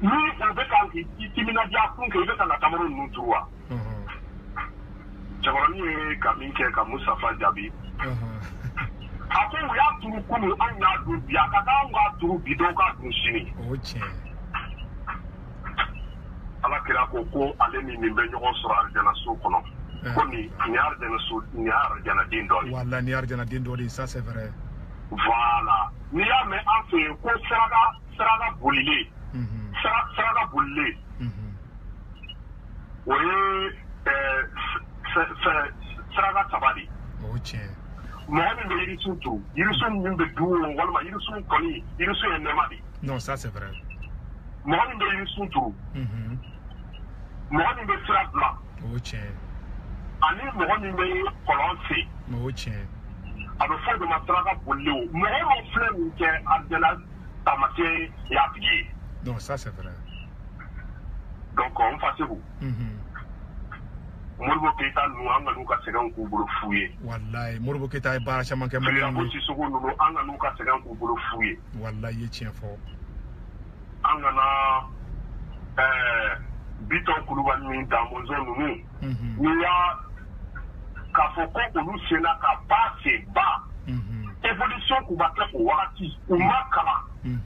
ni o bɛ kan k'i timinadiya kun kɛ i bɛ kan ka tamaro ninnu turu wa cɛkɔrɔnin ye ka min kɛ ka Musafa jaabi a ko u y'a turu kunun an y'a dun bi a ka kan k'a turu bi dɔw k'a dun sini. O tiɲɛ. Ala kira ko ale ni nin bɛ ɲɔgɔn sɔrɔ arijana so kɔnɔ ko nin ye arijana so nin ye arijana den dɔ ye. Wala nin ye arijana den dɔ de ye ça c'est vrai. Voilà n'i y'a mɛn an fɛ yen ko saraka bolilen saraka bolilen o ye saraka saba de ye. O tiɲɛ. Mohamed Yirisu, Yirisu Nimbe Dou, Walma Yirisu Koni, Yirisu et Nemadi. Non, ça c'est vrai. Mohamed Yirisu Tou. Mohamed Frabla. Oh, tiens. Ani Mohamed Colonsi. Oh, tiens. A bɛ fɔ de ma saraka bolili o mɔgɔ min filɛ nin kɛ a bɛna taamasiyɛn y'a tigi ye. Non, ça c'est vrai. Donc n fasigu. Moribo Keyita ninnu an ka n'u ka sɛgɛn k'u bolo f'u ye. Walayi Moribo Keyita ye baara caman kɛ Maliyɛnw ye. Sisoko ninnu an ka n'u ka sɛgɛn k'u bolo f'u ye. Walayi i ye tiɲɛ fɔ. An kana Bitɔn Kulubali ni Damɔzɔn ninnu. N'i y'a k'a fɔ ko olu senna ka ba sen ba. Évolution k'u ma kɛ o wagati u ma kalan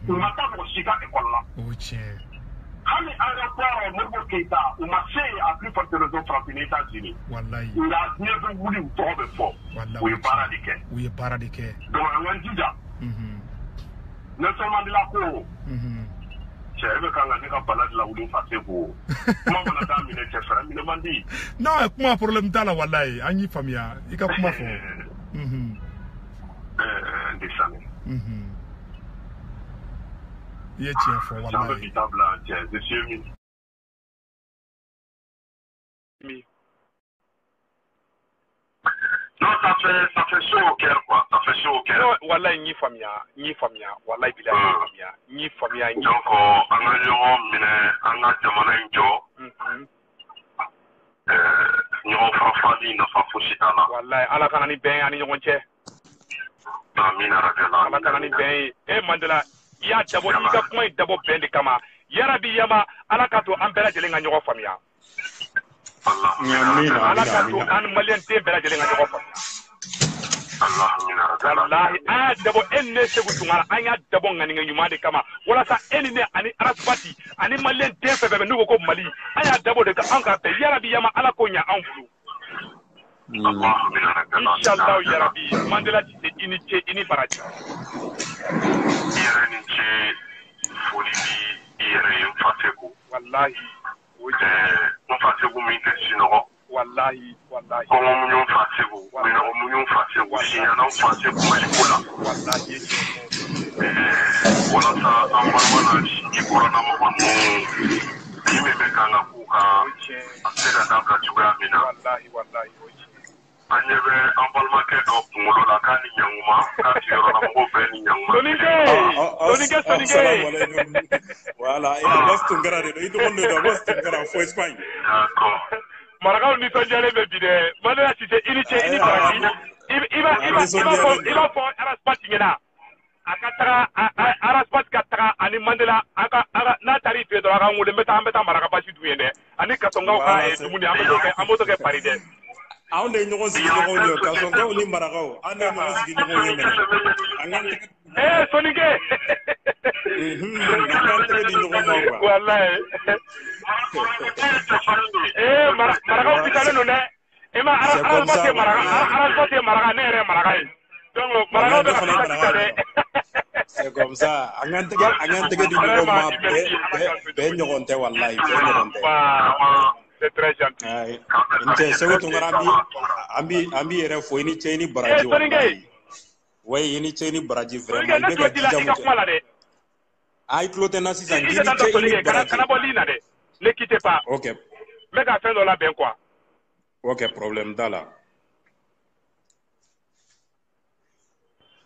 u ma taa mɔgɔ si ka école la. O tiɲɛ. Hali aéroport Moribo Keyita u ma se à plus forte raison France ni États-Unis. Walayi. Nka diɲɛ bɛ wuli u tɔgɔ bɛ fɔ. Walayi. U ye baara de kɛ. U ye baara de kɛ. Donc an k'an jija. Nelson Mandela ko. Cɛ e bɛ kan ka ne ka bana de lawuli fa se ko. Kuma mana taa minɛ cɛ fɛrɛ minɛ man di. Non kuma problème t'a la walayi an y'i faamuya i ka kuma fɔ. Ndesane. I ye tiɲɛ fɔ walayi. J'en veux bi tabla cɛ je suis ému. Non, ça fait chaud au cœur, quoi. Ça fait chaud au cœur. Non, wallahi, ni famia. Wallahi, bila ni famia. Ni famia. Donc, on a ɲɔgɔn minɛ, an ka jamana in jɔ. Ɲɔgɔn farafali nafa fosi t'a la. Wallahi, ala kana ni bɛn ani ɲɔgɔn cɛ. Amina rabela. Ala kana ni bɛn ye. Mandela, i y'a dabɔ, i ka kuma in dabɔ bɛn de kama. Yarabi yama, ala ka to an bɛɛ lajɛlen ka ɲɔgɔn faamuya. Ala ka to an maliyɛn den bɛɛ lajɛlen ka ɲɔgɔn faamuya. Wallahi, an y'a dabɔ e ni ne Segu Tunkara an y'a dabɔ ŋaniŋɛ ɲuman de kama walasa e ni ne ani Arasibati ani maliyɛn den fɛn fɛn bɛ n'u ko ko Mali an y'a dabɔ de ka an ka bɛn yarabi yama ala k'o ɲa anw bolo. Inshallah yarabi Mandela ti se i ni ce i ni baraji. I yɛrɛ ni ce foli bi i yɛrɛ ye n fa Segu. Wallahi. N fa Segu min tɛ sinɔgɔ. Wallahi. Kɔngɔ muɲu fa Segu, minɔgɔ muɲu fa Segu, siɲɛnaw fa Segu Maliko la. Wallahi. Walasa an balima na sinji kɔrɔlamɔgɔ ninnu min bɛ kan ka k'u kan a se ka dabila cogoya min na. An ɲɛ bɛ an balimakɛ dɔ kunkolo la k'a ni ɲankuma k'a sigiyɔrɔlamɔgɔw bɛɛ ni ɲankuma. Soninke. Voilà, il bosse Tunkara de don. I tɔgɔ de don, bosse Tunkara fo Espagne. D'accord. Marakaw nisɔndiyalen bɛ bi dɛ. Mandela ti se i ni ce i ni baraji. I b'a fɔ Arasibati ɲɛna. A ka taga Arasibati ka taga ani Mandela n'a taara i fɛ dɔrɔn a ka n wele n bɛ taa maraka basi dun yen dɛ. Ani kasɔnkaw ka dumuni an b'o to kɛ Paris dɛ. Anw de ye ɲɔgɔn sigi ɲɔgɔn ye kasɔnkaw ni marakaw an de ye ɲɔgɔn sigi ɲɔgɔn ye mɛnɛ. An k'an tɛgɛ. Soninke. An k'an tɛgɛ di ɲɔgɔn ma quoi. Wallahi. Marakaw bitalen don dɛ. I ma Arasibati ye maraka ne yɛrɛ ye maraka ye. Donc marakaw bɛ ka kita dɛ. C'est comme ça. An k'an tɛgɛ di ɲɔgɔn ma bɛɛ ɲɔgɔn tɛ wallahi bɛɛ ɲɔgɔn tɛ. C'est très gentil. Nce Segu Tunkara an bi yɛrɛ fo i ni ce i ni baraji wallahi. Oui, i ni ce i ni baraji vraiment i bɛ ka jija mun kɛ. I tulo tɛ n na sisan k'i ni ce i ni baraji. Kana bɔ ligne na dɛ. Ne quittez pas. Ok. N bɛ ka fɛn dɔ labɛn quoi. Ok, problème t'a la.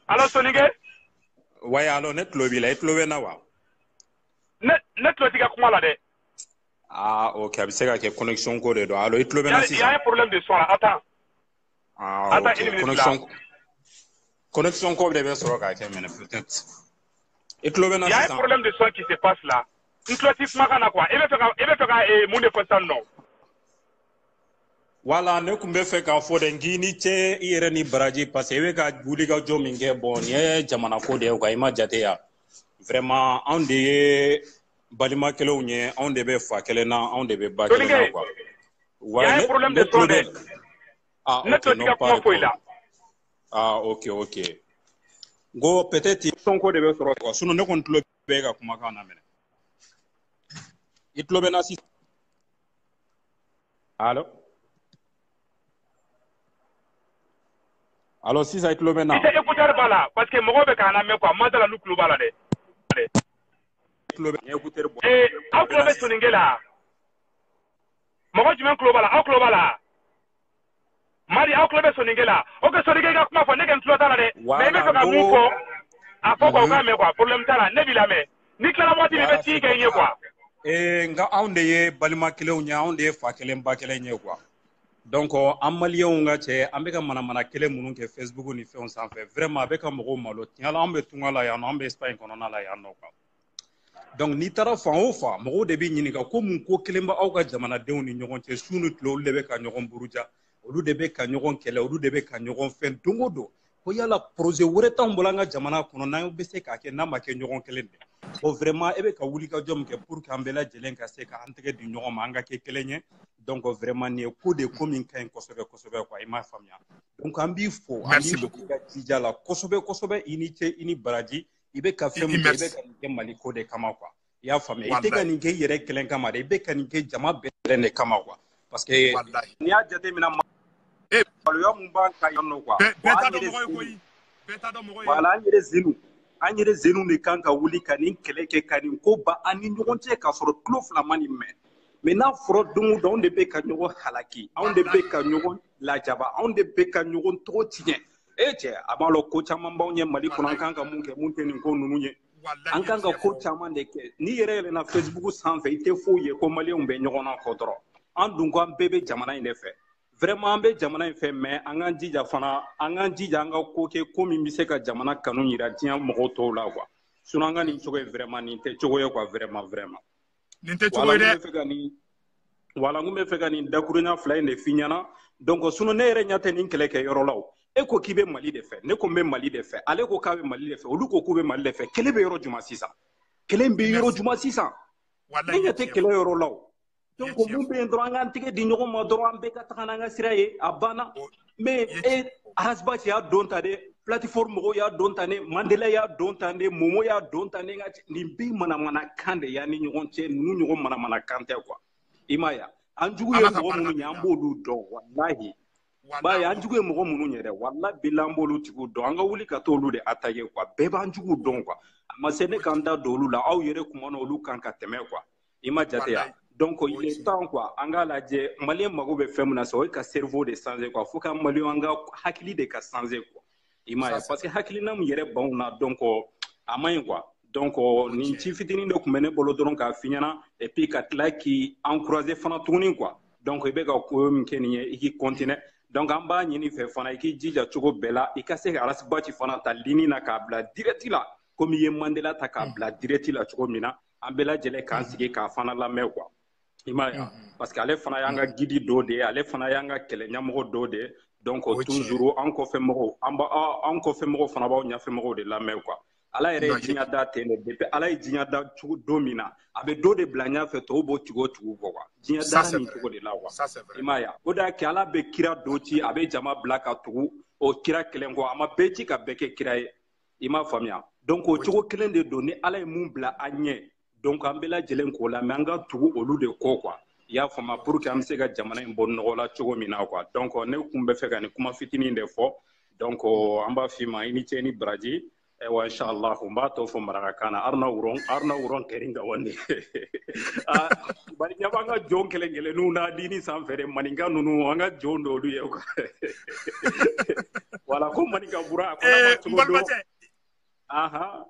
Allo Soninke. Oui, allo ne tulo b'i la i tulo bɛ n na wa. Ne tulo t'i ka kuma la dɛ. Ah, ok, a bɛ se ka kɛ connexion ko de don. Allo i tulo bɛ n na sisan. Il y a un problème de son là. Attends. Ah, ok. Connexion ko de bɛ sɔrɔ k'a kɛ mɛnɛ peut-être. I tulo bɛ n na sisan. Il y a un problème de son qui se passe là. N tulo t'i kumakan na quoi. I bɛ fɛ ka mun de fɔ sisan nɔ. Voilà, ne tun bɛ fɛ k'a fɔ dɛ k'i ni ce i yɛrɛ ni baraji parce que i bɛ ka wulikajɔ min kɛ bon nin ye jamana ko de ye quoi i ma jate ya. Vraiment anw de ye balimakɛlaw ye anw de bɛ fa kelen na anw de bɛ ba kelen na quoi. Il y a un problème de son dɛ. Ne tulo t'i ka kuma foyi la. Ah, ok. N ko peut-être son ko de bɛ sɔrɔ quoi sinon ne kɔni tulo bɛ ka kumakan na minɛ. I tulo bɛ n na sisan. Allo. Alors si ça tulo bɛ na. I tɛ écouteur b'a la parce que mɔgɔw bɛ k'an lamɛn quoi Mandela n'u tulo b'a la dɛ. Aw tulo bɛ Soninke la. Mɔgɔ jumɛn tulo b'a la? Aw tulo b'a la? Mari aw tulo bɛ Soninke la. Ok Soninke ka kuma fɔ ne kɛ n tulo t'a la dɛ. Mais i bɛ fɛ ka mun fɔ a fɔ quoi o k'a mɛn quoi problème t'a la ne b'i lamɛn. Ni tilala waati min i bɛ ci kɛ n ye quoi. Nka anw de ye balima kelenw ye anw de ye fa kelen ba kelen ye quoi. Donc an maliyɛnw ka cɛ an bɛ ka manamana kelen minnu kɛ Facebook ni fɛnw sanfɛ vraiment a bɛ ka mɔgɔw malo tiɲɛ la an bɛ tunga la yan nɔ an bɛ Espagne kɔnɔna la yan nɔ quoi. Donc n'i taara fan o fan mɔgɔw de bɛ ɲininka ko mun ko kelen bɛ aw ka jamanadenw ni ɲɔgɔn cɛ su ni tile olu de bɛ ka ɲɔgɔn buruja olu de bɛ ka ɲɔgɔn kɛlɛ olu de bɛ ka ɲɔgɔn fɛn don o don ko yala projet wɛrɛ t'anw bolo an ka jamana kɔnɔ n'an bɛ se k'a kɛ n'a ma kɛ ɲɔgɔn kelen de bon vraiment e bɛ ka wulikajɔ min kɛ pour que an bɛɛ lajɛlen ka se k'an tɛgɛ di ɲɔgɔn ma an ka kɛ kelen ye donc vraiment nin ye ko de ko min ka ɲi kosɛbɛ kosɛbɛ quoi i m'a faamuya donc an b'i fo an b'i fo ka jija la kosɛbɛ kosɛbɛ i ni ce i ni baraji i bɛ ka fɛn min kɛ i bɛ ka nin kɛ Mali ko de kama quoi i y'a faamuya i tɛ ka nin kɛ i yɛrɛ kelen kama dɛ i bɛ ka nin kɛ jama bɛɛ kelen de kama quoi parce que n'i y'a jateminɛ maloya mun b'an kan yan nɔ quoi voilà an yɛrɛ zenu de kan ka wuli ka nin kɛlɛ kɛ ka nin ko ba an ni ɲɔgɔn cɛ k'a sɔrɔ tulo fila ma nin mɛn mais n'a fɔra don o don anw de bɛ ka ɲɔgɔn halaki anw de bɛ ka ɲɔgɔn lajaba anw de bɛ ka ɲɔgɔn tɔgɔ tiɲɛ cɛ a b'a lɔn ko caman b'anw ye Mali kɔnɔ an kan ka mun kɛ mun tɛ nin ko ninnu ye an kan ka ko caman de kɛ n'i yɛrɛ yɛlɛnna Facebook sanfɛ i tɛ foyi ye ko maliyɛnw bɛ ɲɔgɔn na kɔ dɔrɔn an dun ko an bɛɛ bɛ jamana in de fɛ vraiment an bɛ jamana in fɛ mais an k'an jija fana an k'an jija an ka ko kɛ ko min bɛ se ka jamana kanu jira diɲɛ mɔgɔw tɔw la quoi sinon an ka nin cogo ye vraiment nin tɛ cogo ye quoi vraiment nin tɛ cogo ye dɛ voilà n kun bɛ fɛ ka nin dakuruɲa fila in de f'i ɲɛna donc sinon ne yɛrɛ ɲɛ tɛ nin kɛlɛ kɛ yɔrɔ la o e ko k'i bɛ Mali de fɛ ne ko n bɛ Mali de fɛ ale ko k'a bɛ Mali de fɛ olu ko k'u bɛ Mali de fɛ kɛlɛ bɛ yɔrɔ jumɛn sisan kɛlɛ bɛ yɔrɔ jumɛn sisan ne ɲɛ tɛ kɛlɛ yɔrɔ la o donc mun bɛ yen dɔrɔn an k'an tɛgɛ di ɲɔgɔn ma dɔrɔn an bɛɛ ka taga n'an ka sira ye a banna mais Hasbach y'a don ta dɛ plateforme mɔgɔw y'a don tan ne Mandela y'a don tan ne Momo y'a don tan ne nin bɛɛ manamanakan de y'an ni ɲɔgɔn cɛ ninnu ɲɔgɔn manamanakan tɛ quoi i m'a ye an jugu ye mɔgɔ minnu ye an b'olu dɔn walahi b'a ye an jugu ye mɔgɔ minnu ye dɛ walahi bilahi an b'olu tigiw dɔn an ka wuli ka t'olu de attaquer quoi bɛɛ b'an jugu dɔn quoi a ma se ne k'an da don olu la aw yɛrɛ kuma na olu kan ka tɛmɛ quoi i ma jate ya donc il est temps quoi an k'a lajɛ maliyɛn mago bɛ fɛn min na sa o ye ka cerveau de changer quoi fo ka maliyɛn an ka hakili de ka changer quoi i m'a ye parce que hakilina min yɛrɛ b'anw na donc a man ɲi quoi donc nin ci fitinin de tun bɛ ne bolo dɔrɔn k'a f'i ɲɛna et puis ka tila k'i encourager fana tuguni quoi donc i bɛ ka ko min kɛ nin ye i k'i continuer donc an b'a ɲini fɛ fana i k'i jija cogo bɛɛ la i ka se ka Hasbach fana ta ligne na k'a bila direct la komi i ye Mandela ta k'a bila direct la cogo min na an bɛɛ lajɛlen k'an sigi k'a fana lamɛn quoi i m'a ye parce que ale fana y'an ka guide dɔ de ye ale fana y'an ka kɛlɛ ɲɛmɔgɔ dɔ de ye donc toujours an kɔfɛmɔgɔw an kɔfɛmɔgɔw fana b'aw ɲɛfɛmɔgɔw de lamɛn quoi ala yɛrɛ ye diɲɛ da ten de depuis ala ye diɲɛ da cogo don min na a bɛ dɔ de bila ɲɛfɛ tɔw b'o tigiw kɔ quoi diɲɛ da nin cogo de la quoi i m'a ye o de y'a kɛ ala bɛ kira dɔ ci a bɛ jama bila ka tugu o kira kelen kɔ a ma bɛɛ ci ka bɛɛ kɛ kira ye i m'a faamuya donc o cogo kelen de don ni ala ye mun bila an ɲɛ donc an bɛɛ lajɛlen k'o la mais an ka tugu olu de kɔ quoi i y'a faamuya pour que an bɛ se ka jamana in bɔ nɔgɔ la cogo min na quoi donc ne kun bɛ fɛ ka nin kuma fitinin de fɔ donc an b'a f'i ma i ni ce i ni baraji wa inshallah n b'a tɔ fɔ marakakan na arna wuron kɛrin ka wani bari ɲɛ b'an ka jɔn kelen kelenninw na dini sanfɛ dɛ maninka ninnu an ka jɔn dɔw ye quoi wala ko maninka bura a ko ma cogo dɔn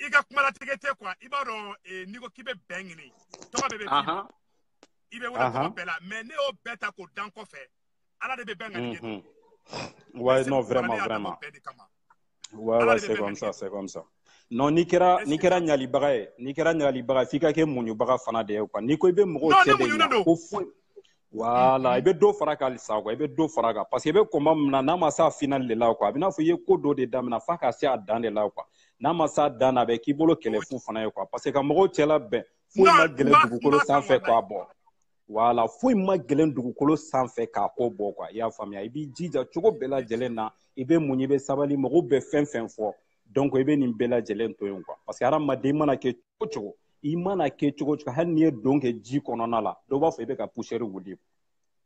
i ka kumalatigɛ tɛ quoi i b'a dɔn n'i ko k'i bɛ bɛn ɲini tɔgɔ bɛɛ bɛ f'i i bɛ wele tɔgɔ bɛɛ la mais ne y'o bɛɛ ta k'o dan kɔfɛ ala de bɛ bɛn ŋanige don ouais non vraiment ouais c'est comme ça non ni kɛra ɲalibaga ye f'i ka kɛ muɲubaga fana de ye quoi n'i ko i bɛ mɔgɔw cɛ de ɲa ko foyi voilà i bɛ dɔ fara kan halisa quoi i bɛ dɔ fara kan parce que i bɛ combat min na n'a ma s'a final de la quoi a bɛ n'a fɔ i ye ko dɔ de daminɛ f'a ka se a dan de la quoi n'a ma s'a dan na a bɛ k'i bolo kɛlɛfu fana ye quoi parce que ka mɔgɔw cɛla bɛn foyi ma gɛlɛn dugukolo sanfɛ k'a bɔ voilà foyi ma gɛlɛn dugukolo sanfɛ k'a ko bɔ quoi i y'a faamuya i b'i jija cogo bɛɛ lajɛlen na i bɛ muɲu i bɛ sabali mɔgɔw bɛ fɛn fɛn fɔ donc i bɛ nin bɛɛ lajɛlen to yen quoi parce que hadamaden mana kɛ cogo o cogo i mana kɛ cogo o cogo hali n'i ye don kɛ ji kɔnɔna la dɔw b'a fɔ i bɛ ka poussière wuli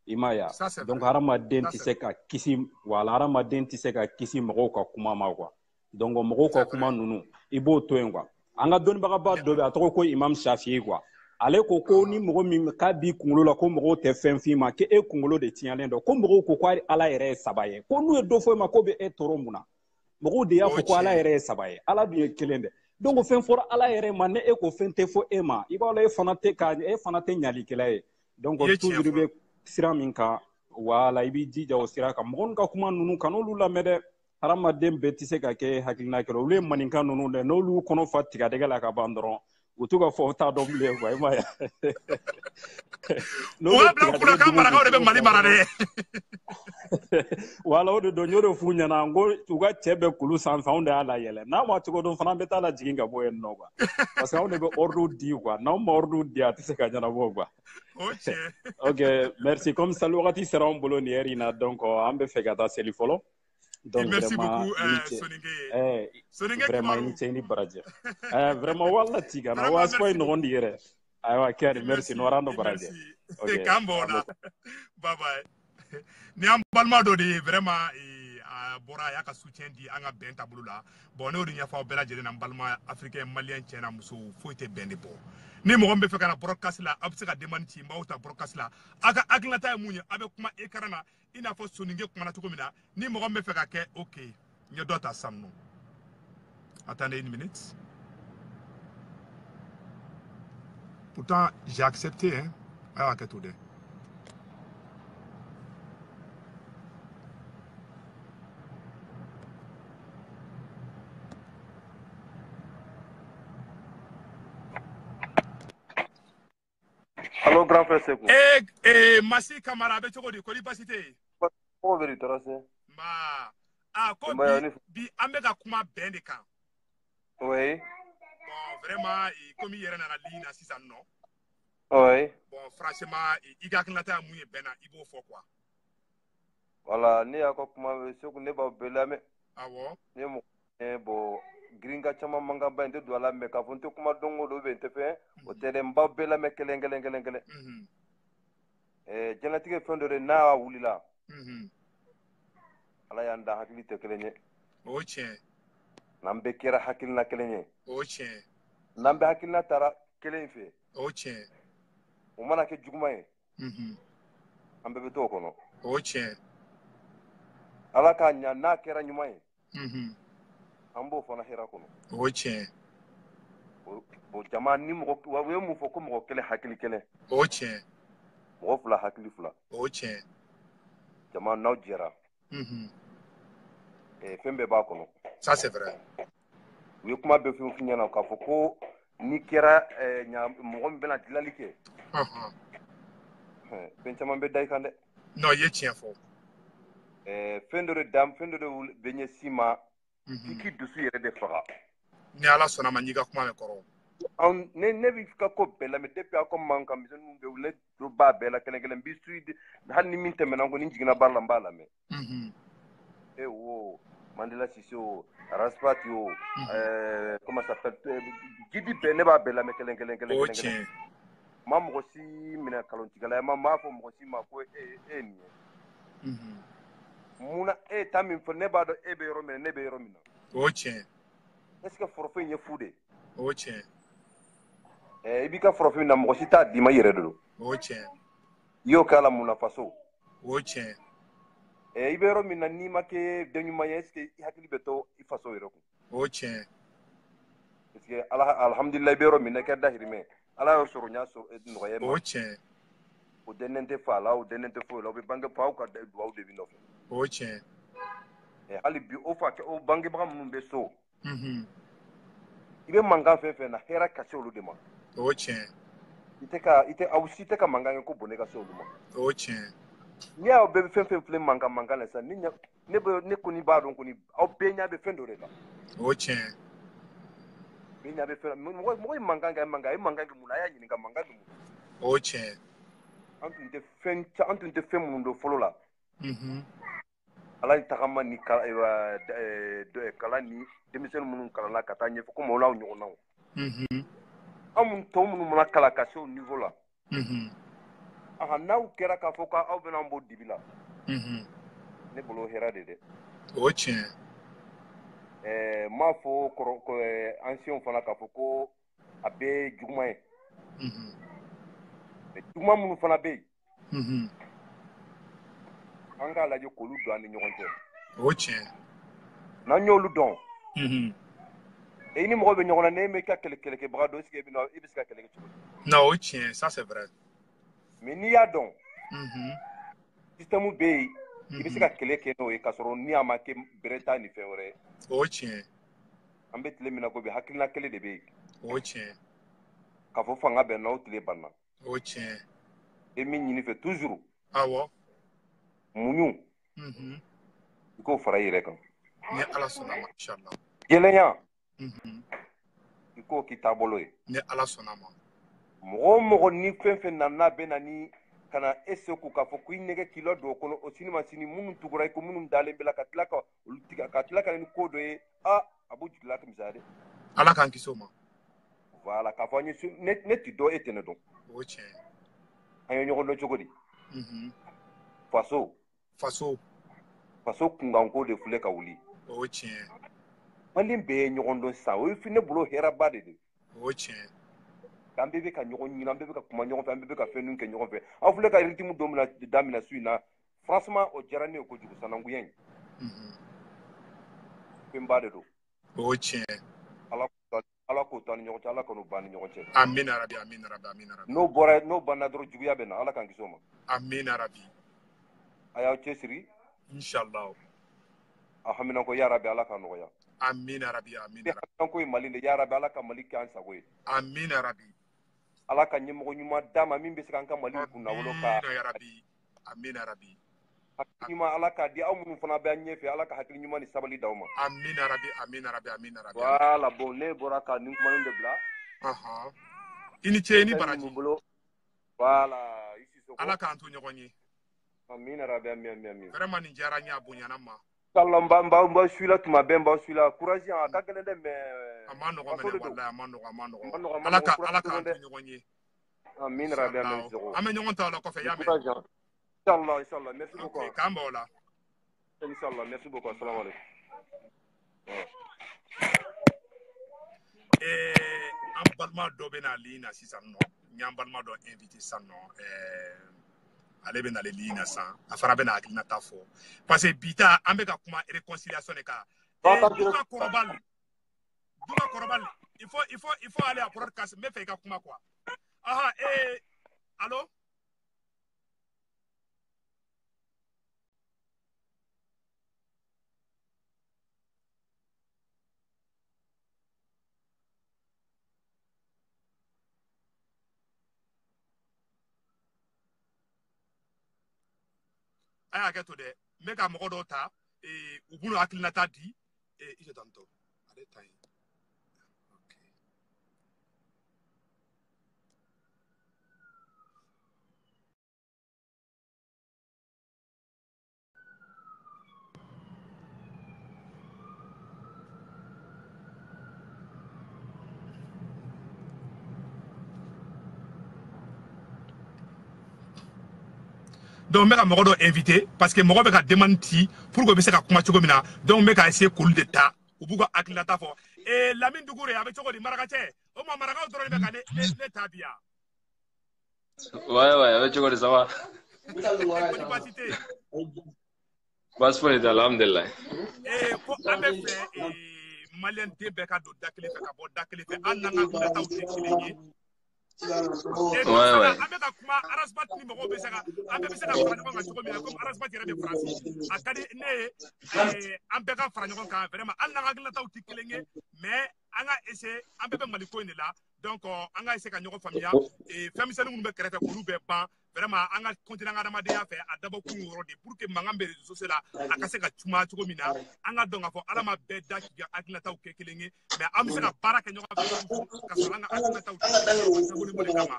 Imaya. Donc hadamaden tɛ se ka kisi wala hadamaden tɛ se ka kisi mɔgɔw ka kuma ma quoi. Donc mɔgɔw ka kuma ninnu i b'o to yen quoi. An ka dɔnnibagaba dɔ bɛ a tɔgɔ ko Imam Shafi'i quoi. Ale ko ni mɔgɔ min k'a b'i kunkolo la ko mɔgɔw tɛ fɛn f'i ma k'e kunkolo de tiɲɛlen don ko mɔgɔw ko ko ala yɛrɛ ye saba ye ko n'u ye dɔ fɔ e ma ko bɛ e tɔɔrɔ mun na mɔgɔw de y'a fɔ ko ala yɛrɛ ye saba ye ala dun ye kelen dɛ donc fɛn fɔra ala yɛrɛ ma ne e ko fɛn tɛ fɔ e ma i b'a dɔn e fana tɛ ɲalikɛla ye donc toujours i bɛ sira min kan wala i b'i jija o sira kan mɔgɔ ka kuma ninnu kan n'olu lamɛn dɛ hadamaden bɛɛ tɛ se ka kɛ hakilina kɛlɛ olu ye maninka ninnu dɛ n'olu kɔnɔ fa tigadɛgɛ la ka ban dɔrɔn u to ka fɔ t'a dɔn bilen quoi i m'a ye o bila kula ka marakaw de bɛ Mali mara dɛ wala o de don y'o de f'u ɲɛna n ko u ka cɛ bɛɛ kulu sanfɛ anw de y'a layɛlɛ n'a ma cogo dɔn fana an bɛ taa la jigin ka bɔ yen nɔ quoi parce que anw de bɛ ordre di quoi n'anw ma ordre di a tɛ se ka ɲɛnabɔ quoi ok merci comme sali wagati sera anw bolo nin heure in na donc an bɛ fɛ ka taa seli fɔlɔ donc merci vraiment Soninke vraiment i ni cɛ i ni baraji vraiment wala ti kana wa sport ɲɔgɔn di yɛrɛ ayiwa kɛri merci n'ora no baraji ok kan bɔ la bye bye ni an balima dɔ de ye vraiment a bɔra a y'a ka soutien di an ka bɛn taabolo la bon ne y'o de ɲɛfɔ aw bɛɛ lajɛlen na n balima africain malien cɛ n'a muso foyi tɛ bɛn de bɔ ni mɔgɔ min bɛ fɛ ka na broadcast la aw bɛ se ka demande ci n b'aw ta broadcast la aw ka hakilinata ye mun ye aw bɛ kuma écran na i n'a fɔ Soninke kumana cogo min na ni mɔgɔ min bɛ fɛ ka kɛ ok n ye dɔ ta sisan nɔ attendez une minute pourtant j'ai accepté hein a y'a kɛ to dɛ Allo grand frère Sekou. Masi Kamara a bɛ cogo di kɔni baasi tɛ yen. Mɔgɔ bɛ de tɔɔrɔ se. Nba ko bi an bɛ ka kuma bɛn de kan. Oui. Bon vraiment comme i yɛrɛ nana ligne na sisan nɔ. Oui. Bon franchement i ka hakilinata ye mun ye bɛn na i b'o fɔ quoi. Voilà ne y'a ka kuma Sekou ne b'aw bɛɛ lamɛn. Awɔ. Ne mɔgɔ bon girinka caman man kan ba in tɛ don a la mais k'a fɔ n tɛ kuma don o don n tɛ fɛn o tɛ dɛ n b'aw bɛɛ lamɛn kelen kelen kelen kelen. Jɛnatigɛ fɛn dɔ de n'a wulila. Ala y'an da hakili tɛ kelen ye. O tiɲɛ. N'an bɛɛ kɛra hakilina kelen ye. O tiɲɛ. N'an bɛɛ hakilina taara kelen in fɛ. O tiɲɛ. O mana kɛ juguman ye. An bɛɛ bɛ to o kɔnɔ. O tiɲɛ. Ala k'a ɲa n'a kɛra ɲuman ye. An b'o fana hɛrɛ kɔnɔ. O tiɲɛ. Bon jama ni mɔgɔ u ye mun fɔ ko mɔgɔ kelen hakili kelen. O tiɲɛ. Mɔgɔ fila hakili fila. O tiɲɛ. Jama n'aw jɛra. Fɛn bɛɛ b'a kɔnɔ. Ça c'est vrai. U ye kuma bɛɛ fɛn ɲɛna k'a fɔ ko ni kɛra mɔgɔ min bɛna dilali kɛ. Fɛn caman bɛ da i kan dɛ. Non i ye tiɲɛ fɔ. Fɛn dɔ de bɛ ɲɛsin ma. I k'i dusu yɛrɛ de faga. Ni ala sɔnna ma n'i ka kuma mɛn kɔrɔ. Ne b'i ka ko bɛɛ lamɛn depuis aw ka mankan misɛnninw bɛ ne tulo b'a bɛɛ la kelen kelen n b'i suit hali ni min tɛmɛna ko ni jiginna baara la n b'a lamɛn. Wo Mandela Sise o Raspati o comment ça s'appelle Gidi bɛɛ ne b'a bɛɛ lamɛn kelen kelen kelen. O tiɲɛ. Ma mɔgɔ si minɛ nkalontigɛla ye m'a fɔ mɔgɔ si ma ko e nin ye. Munna e ta min fɔ ne b'a dɔn e bɛ yɔrɔ min na ne bɛ yɔrɔ min na. O tiɲɛ. Est ce que forfait in ye fu de. O tiɲɛ. I b'i ka forfait na mɔgɔ si t'a d'i ma i yɛrɛ de don. O tiɲɛ. I y'o kɛ a la mun na faso. O tiɲɛ. I bɛ yɔrɔ min na n'i ma kɛ den ɲuman ye est ce que i hakili bɛ to i faso yɛrɛ kun. O tiɲɛ. Parce que alhamdulilah i bɛ yɔrɔ min na i kɛ dahirimɛ ala y'o sɔrɔ n y'a nɔgɔya ma. O tiɲɛ. O dɛnnen tɛ fa la o dɛnnen tɛ foyi la o bɛ bange faw ka duwawu de bɛ nɔfɛ. O tiɲɛ. Hali bi o bangebaga minnu bɛ so. I bɛ mankan fɛn fɛn na hɛrɛ ka se olu de ma. O tiɲɛ. Aw si tɛ ka mankan kɛ ko bɔnɛ ka se olu ma. O tiɲɛ. N'i y'aw bɛɛ bɛ fɛn fɛn filɛ mankan la sisan ne kɔni b'a dɔn kɔni aw bɛɛ ɲɛ bɛ fɛn dɔ de la. O tiɲɛ. Bɛɛ ɲɛ bɛ fɛn mɔgɔ ye mankan kɛ a ye mankan kɛ mun na a y'a ɲininka mankan dun. O tiɲɛ. An tun tɛ fɛn minnu don fɔlɔ la. Ala ye tagama ni kalan ni denmisɛnnin minnu kalanna ka taa ɲɛfɛ komi o n'aw ɲɔgɔnnaw. Anw tɔw minnu mana kalan ka se o niveau la. n'aw kɛra k'a fɔ k'aw bɛna an bɔ dibi la ne bolo hɛrɛ de dɛ o tiɲɛ m'a fɔ ancienw fana k'a fɔ ko a bɛ juguman ye juguman minnu fana bɛ yen an k'a lajɛ k'olu don an ni ɲɔgɔn cɛ o tiɲɛ n'an y'olu dɔn i ni mɔgɔ bɛ ɲɔgɔn na n'e m'i ka kɛlɛkɛbaga dɔn i bɛ se ka kɛlɛ kɛ cogo di non o tiɲɛ ça c'est vrai mais n'i y'a dɔn système bɛ yen i bɛ se ka kɛlɛ kɛ n'o ye k'a sɔrɔ ni a ma kɛ bɛrɛ t'a ni fɛn wɛrɛ ye o tiɲɛ an bɛ tile min na ko bi hakilina kelen de bɛ yen o tiɲɛ k'a fɔ fanga bɛn n'aw tile banna o tiɲɛ e min ɲini fɛ toujours awɔ muɲu i k'o fara i yɛrɛ kan ni ala sɔnna ma inchallah jɛlenya i k'o k'i taabolo ye ni ala sɔnna ma mɔgɔ o mɔgɔ ni fɛn fɛn na n'a bɛ na ni ka na e seko k'a fɔ ko i nɛgɛ k'i la don o kɔnɔ o sini ma sini minnu tugura i ko minnu dalen bɛ la ka tila ka olu tigɛ ka tila ka ni ko dɔ ye a b'u jigila ka misaya dɛ ala k'an kisi o ma voilà k'a fɔ an ye ne ti dɔn e tɛ ne dɔn o tiɲɛ an ye ɲɔgɔn dɔn cogo di faso kunkanko de filɛ ka wuli o tiɲɛ maliyɛn bɛɛ ye ɲɔgɔn dɔn sisan o ye ne bolo hɛrɛba de don o tiɲɛ an bɛɛ bɛ ka ɲɔgɔn ɲini an bɛɛ bɛ ka kuma ɲɔgɔn fɛ an bɛɛ bɛ ka fɛn kɛ ɲɔgɔn fɛ aw filɛ ka rythme dɔ daminɛ su in na franchement o diyara ne ye kojugu sananguya in fɛnba de don o tiɲɛ ala k'o to an ni ɲɔgɔn cɛ ala ka n'o ban ni ɲɔgɔn cɛ amina rabi amina rabi amina rabi n'o banna dɔrɔn juguya bɛ na ala k'an kisi o ma amina rabi a y'aw cɛsiri inchallah a haminako ya rabi ala k'a nɔgɔya amina rabi amina rabi haminako ye mali de ya rabi ala ka mali kɛ an sago ye amina rabi ala ka ɲɛmɔgɔ ɲuman d'a ma min bɛ se k'an ka mali kunnawolo ka amina rabi hakili ɲuman ala k'a di aw minnu fana bɛ an ɲɛfɛ ala ka hakili ɲuman ni sabali d'aw ma amina rabi amina rabi amina rabi voilà bon ne bɔra ka nin kumanin de bila i ni ce i ni baraji voilà ala k'an to ɲɔgɔn ye amina rabi amin vraiment nin diyara n ye a bonyana ma inshallah n b'aw suivre tuma bɛɛ n b'aw suivre courage a ka gɛlɛn dɛ mais a ma nɔgɔ mɛnɛ wallahi a ma nɔgɔ ala k'an to ɲɔgɔn ye amin rabi amin an bɛ ɲɔgɔn ta o la kɔfɛ y'a mɛn inshallah merci beaucoup k'an b'o la inshallah merci beaucoup assalamu alaikum an balima dɔ bɛ na ligne na sisan nɔ n y'an balima dɔ invité sisan nɔ ale bɛ nale ligne na san a fana bɛ na hakilinata fɔ parce que bi ta an bɛ ka kuma réconciliation de kan Duga Kɔrɔbali il faut aller à broadcast n bɛ fɛ i ka kuma quoi allo a y'a kɛ to dɛ n bɛ ka mɔgɔ dɔw ta u b'u hakilinata di i je t'entends ale ta ye donc n bɛ ka mɔgɔ dɔ invité parce que mɔgɔ bɛ ka demande ci pour que u bɛ se ka kuma cogo min na donc n bɛ ka essayer k'olu de ta u b'u ka hakilinata fɔ Lamine Dukure a bɛ cogo di Marakacɛ o ma marakaw dɔrɔn de bɛ ka ne ta bi yan ouais a bɛ cogo di ça va ko baasi tɛ yen baasi foyi tɛ alhamdulilayi ko an bɛ fɛ maliyɛn den bɛɛ ka don da kelen fɛ ka bɔ da kelen fɛ hali n'an ka hakilinataw tɛ kelen ye an bɛ ka kuma Arasbati ni mɔgɔw bɛ se ka an bɛɛ bɛ se ka fara ɲɔgɔn kan cogo min na comme Arasbati yɛrɛ bɛ Faransi a ka di ne ye an bɛɛ ka fara ɲɔgɔn kan vraiment hali n'an ka hakilinataw tɛ kelen ye mais an ka essayer an bɛɛ bɛ Mali ko in de la donc an ka essayer ka ɲɔgɔn faamuya fɛn misɛnnin minnu bɛ kɛrɛfɛ k'olu bɛɛ ban vraiment an ka continuer an ka adamadenya fɛ a dabɔ kun yɔrɔ de pour que mankan bɛ réseaux sociaux la a ka se ka cuma cogo min na an ka dɔn k'a fɔ ala ma bɛɛ da k'i ka hakilinataw kɛ kelen ye mais an bɛ se ka baara kɛ ɲɔgɔn fɛ ka sɔrɔ an ka hakilinataw tɛ kelen ye sabu de kama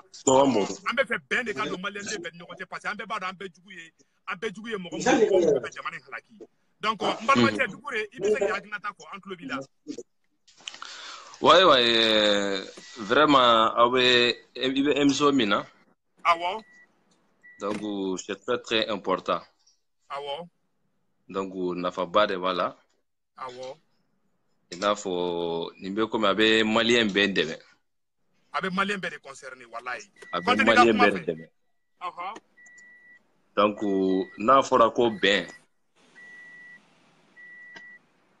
an bɛ fɛ bɛn de ka don maliyɛnden bɛɛ ni ɲɔgɔn cɛ parce que an bɛɛ b'a dɔn an bɛɛ jugu ye mɔgɔ minnu bɛ ka jamana in halaki donc n balimacɛ Dukure i bɛ se k'i hakilinata fɔ an tulo b'i la. Ouais, vraiment, i bɛ émission min na. Awɔ. Donc, c'est très, très important. Awo. Donc, nafa ba de b'a la. Awo. I n'a fɔ nin bɛ komi a bɛ maliyɛn bɛɛ dɛmɛ. A bɛ maliyɛn bɛɛ de concerné walayi. A bɛ maliyɛn bɛɛ de dɛmɛ. Donc, n'a fɔra ko bɛn.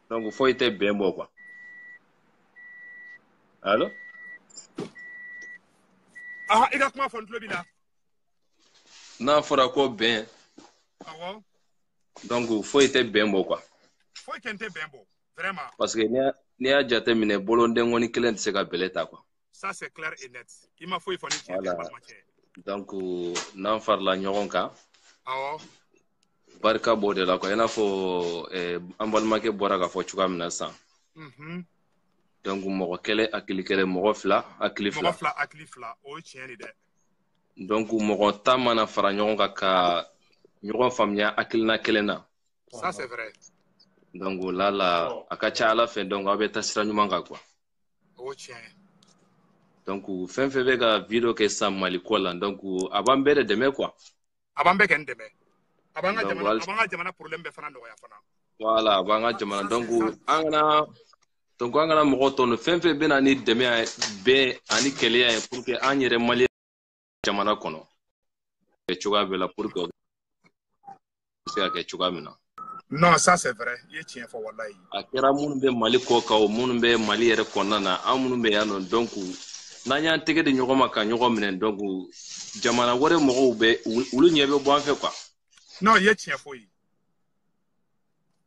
Donc, foyi tɛ bɛn bɔ quoi. Allo? Aha, i ka kuma fɔ n tulo b'i la. N'a fɔra ko bɛn. Awɔ. Donc, foyi tɛ bɛn bɔ quoi. Foyi kɛ n tɛ bɛn bɔ. Vraiment. Parce que n'i y'a jateminɛ bolodengɔni kelen tɛ se ka bɛlɛ ta quoi. Ça c'est clair et net. I ma foyi fɔ ni tiɲɛ tɛ balimakɛ. Donc, n'an farala ɲɔgɔn kan. Awɔ. Barika b'o de la quoi. I n'a fɔ an balimakɛ bɔra k'a fɔ cogoya min na sisan. Donc, mɔgɔ kelen hakili kelen, mɔgɔ fila hakili fila. Mɔgɔ fila hakili fila, o ye tiɲɛ de dɛ. Donc, mɔgɔ 10 mana fara ɲɔgɔn kan ka ɲɔgɔn faamuya hakilina kelen na. Ça c'est vrai. Donc, là, a ka ca Ala fɛ, donc aw bɛ taa sira ɲuman kan quoi. O tiɲɛ. Donc, fɛn fɛn bɛ ka vidéo kɛ sisan Mali ko la, donc a b'an bɛɛ de dɛmɛ quoi. A b'an bɛɛ kɛ n dɛmɛ. A b'an ka jamana problème bɛɛ fana nɔgɔya fana. Voilà, a b'an ka jamana. Donc, an kana mɔgɔ tɔnu fɛn fɛn bɛ na ni dɛmɛ bɛɛ ani kɛlɛya ye pour que an yɛrɛ Mali jamana kɔnɔ. Kɛ cogoya bɛɛ la pour que o bɛ se ka kɛ cogoya min na. Non, ça c'est vrai. I ye tiɲɛ fɔ walayi. A kɛra minnu bɛ Mali kɔ kan o minnu bɛ Mali yɛrɛ kɔnɔna na an minnu bɛ yan nɔ donc n'an y'an tɛgɛ di ɲɔgɔn ma ka ɲɔgɔn minɛ donc jamana wɛrɛ mɔgɔw bɛ olu ɲɛ bɛ bɔ an fɛ quoi. Non, i ye tiɲɛ fɔ ye.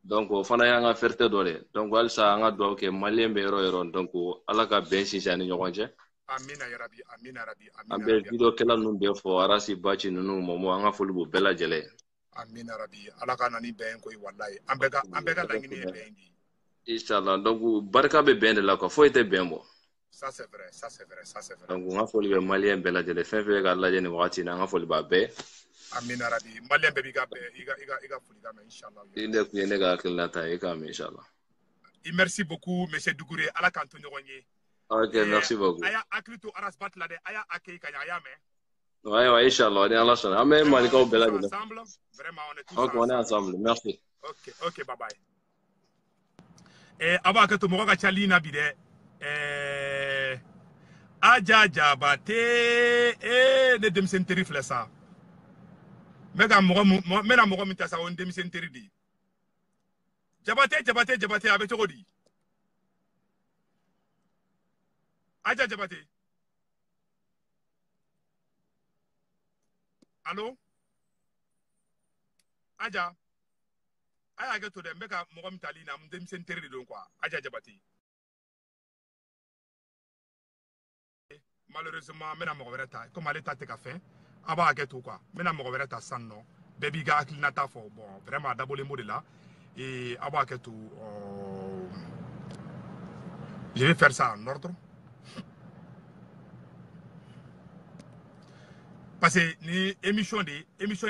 Donc o fana y'an ka fierté dɔ de donc halisa an ka dugawu kɛ maliyɛn bɛ yɔrɔ yɔrɔ donc Ala ka bɛn sinsin ani ɲɔgɔn cɛ. Amina yarabi, amina rabi, amina. An bɛ vidéo kɛla ninnu bɛɛ fɔ Arasi Baci ninnu Mɔmɔ an ka foli b'u bɛɛ lajɛlen. Amina rabi, Ala ka na ni bɛn ko ye walayi. An bɛɛ ka laɲini ye bɛn de. Inchallah donc barika bɛ bɛn de la quoi foyi tɛ bɛn bɔ. Ça c'est vrai, ça c'est vrai, ça c'est vrai. Donc n ka foli bɛ maliyɛn bɛɛ lajɛlen fɛn fɛn bɛ ka lajɛ nin wagati in na an ka foli b'a bɛɛ. Amina rabi, maliyɛn bɛɛ b'i ka bɛn i ka foli k'a mɛn inchallah. I ne kun ye ne ka hakilina ta ye i k'a mɛn inchallah. Merci beaucoup monsieur Dougouré, Ala k'an to ɲɔgɔn ye. Ok, merci beaucoup. A y'a hakili to Arasbat la dɛ, a y'a accueilli ka ɲɛ, a y'a mɛn. Ouais, inchallah, ni Ala sɔnna. An bɛ Malikaw bɛɛ lajɛlen. Vraiment, on est tous ensemble. Ok, on est ensemble. Merci. Ok, bye bye. A b'a kɛ to mɔgɔ ka ca ligne na bi dɛ. Aja Jabate, ne denmisɛn teri filɛ sa. N bɛna mɔgɔ min ta sa o ye n denmisɛn teri de ye. Jabate, a bɛ cogo di? Aja Jabate. Allô? Aja. A y'a kɛ to dɛ n bɛ ka mɔgɔ min tali na n denmisɛn teri de don quoi. Aja Jabate. Malheureusement n bɛna mɔgɔ wɛrɛ ta comme ale ta tɛ ka fɛn a b'a kɛ to quoi n bɛna mɔgɔ wɛrɛ ta sisan nɔ bɛɛ b'i ka hakilinata fɔ bon vraiment a dabɔlen b'o de la a b'a kɛ to je vais faire ça en ordre parce que ni émission in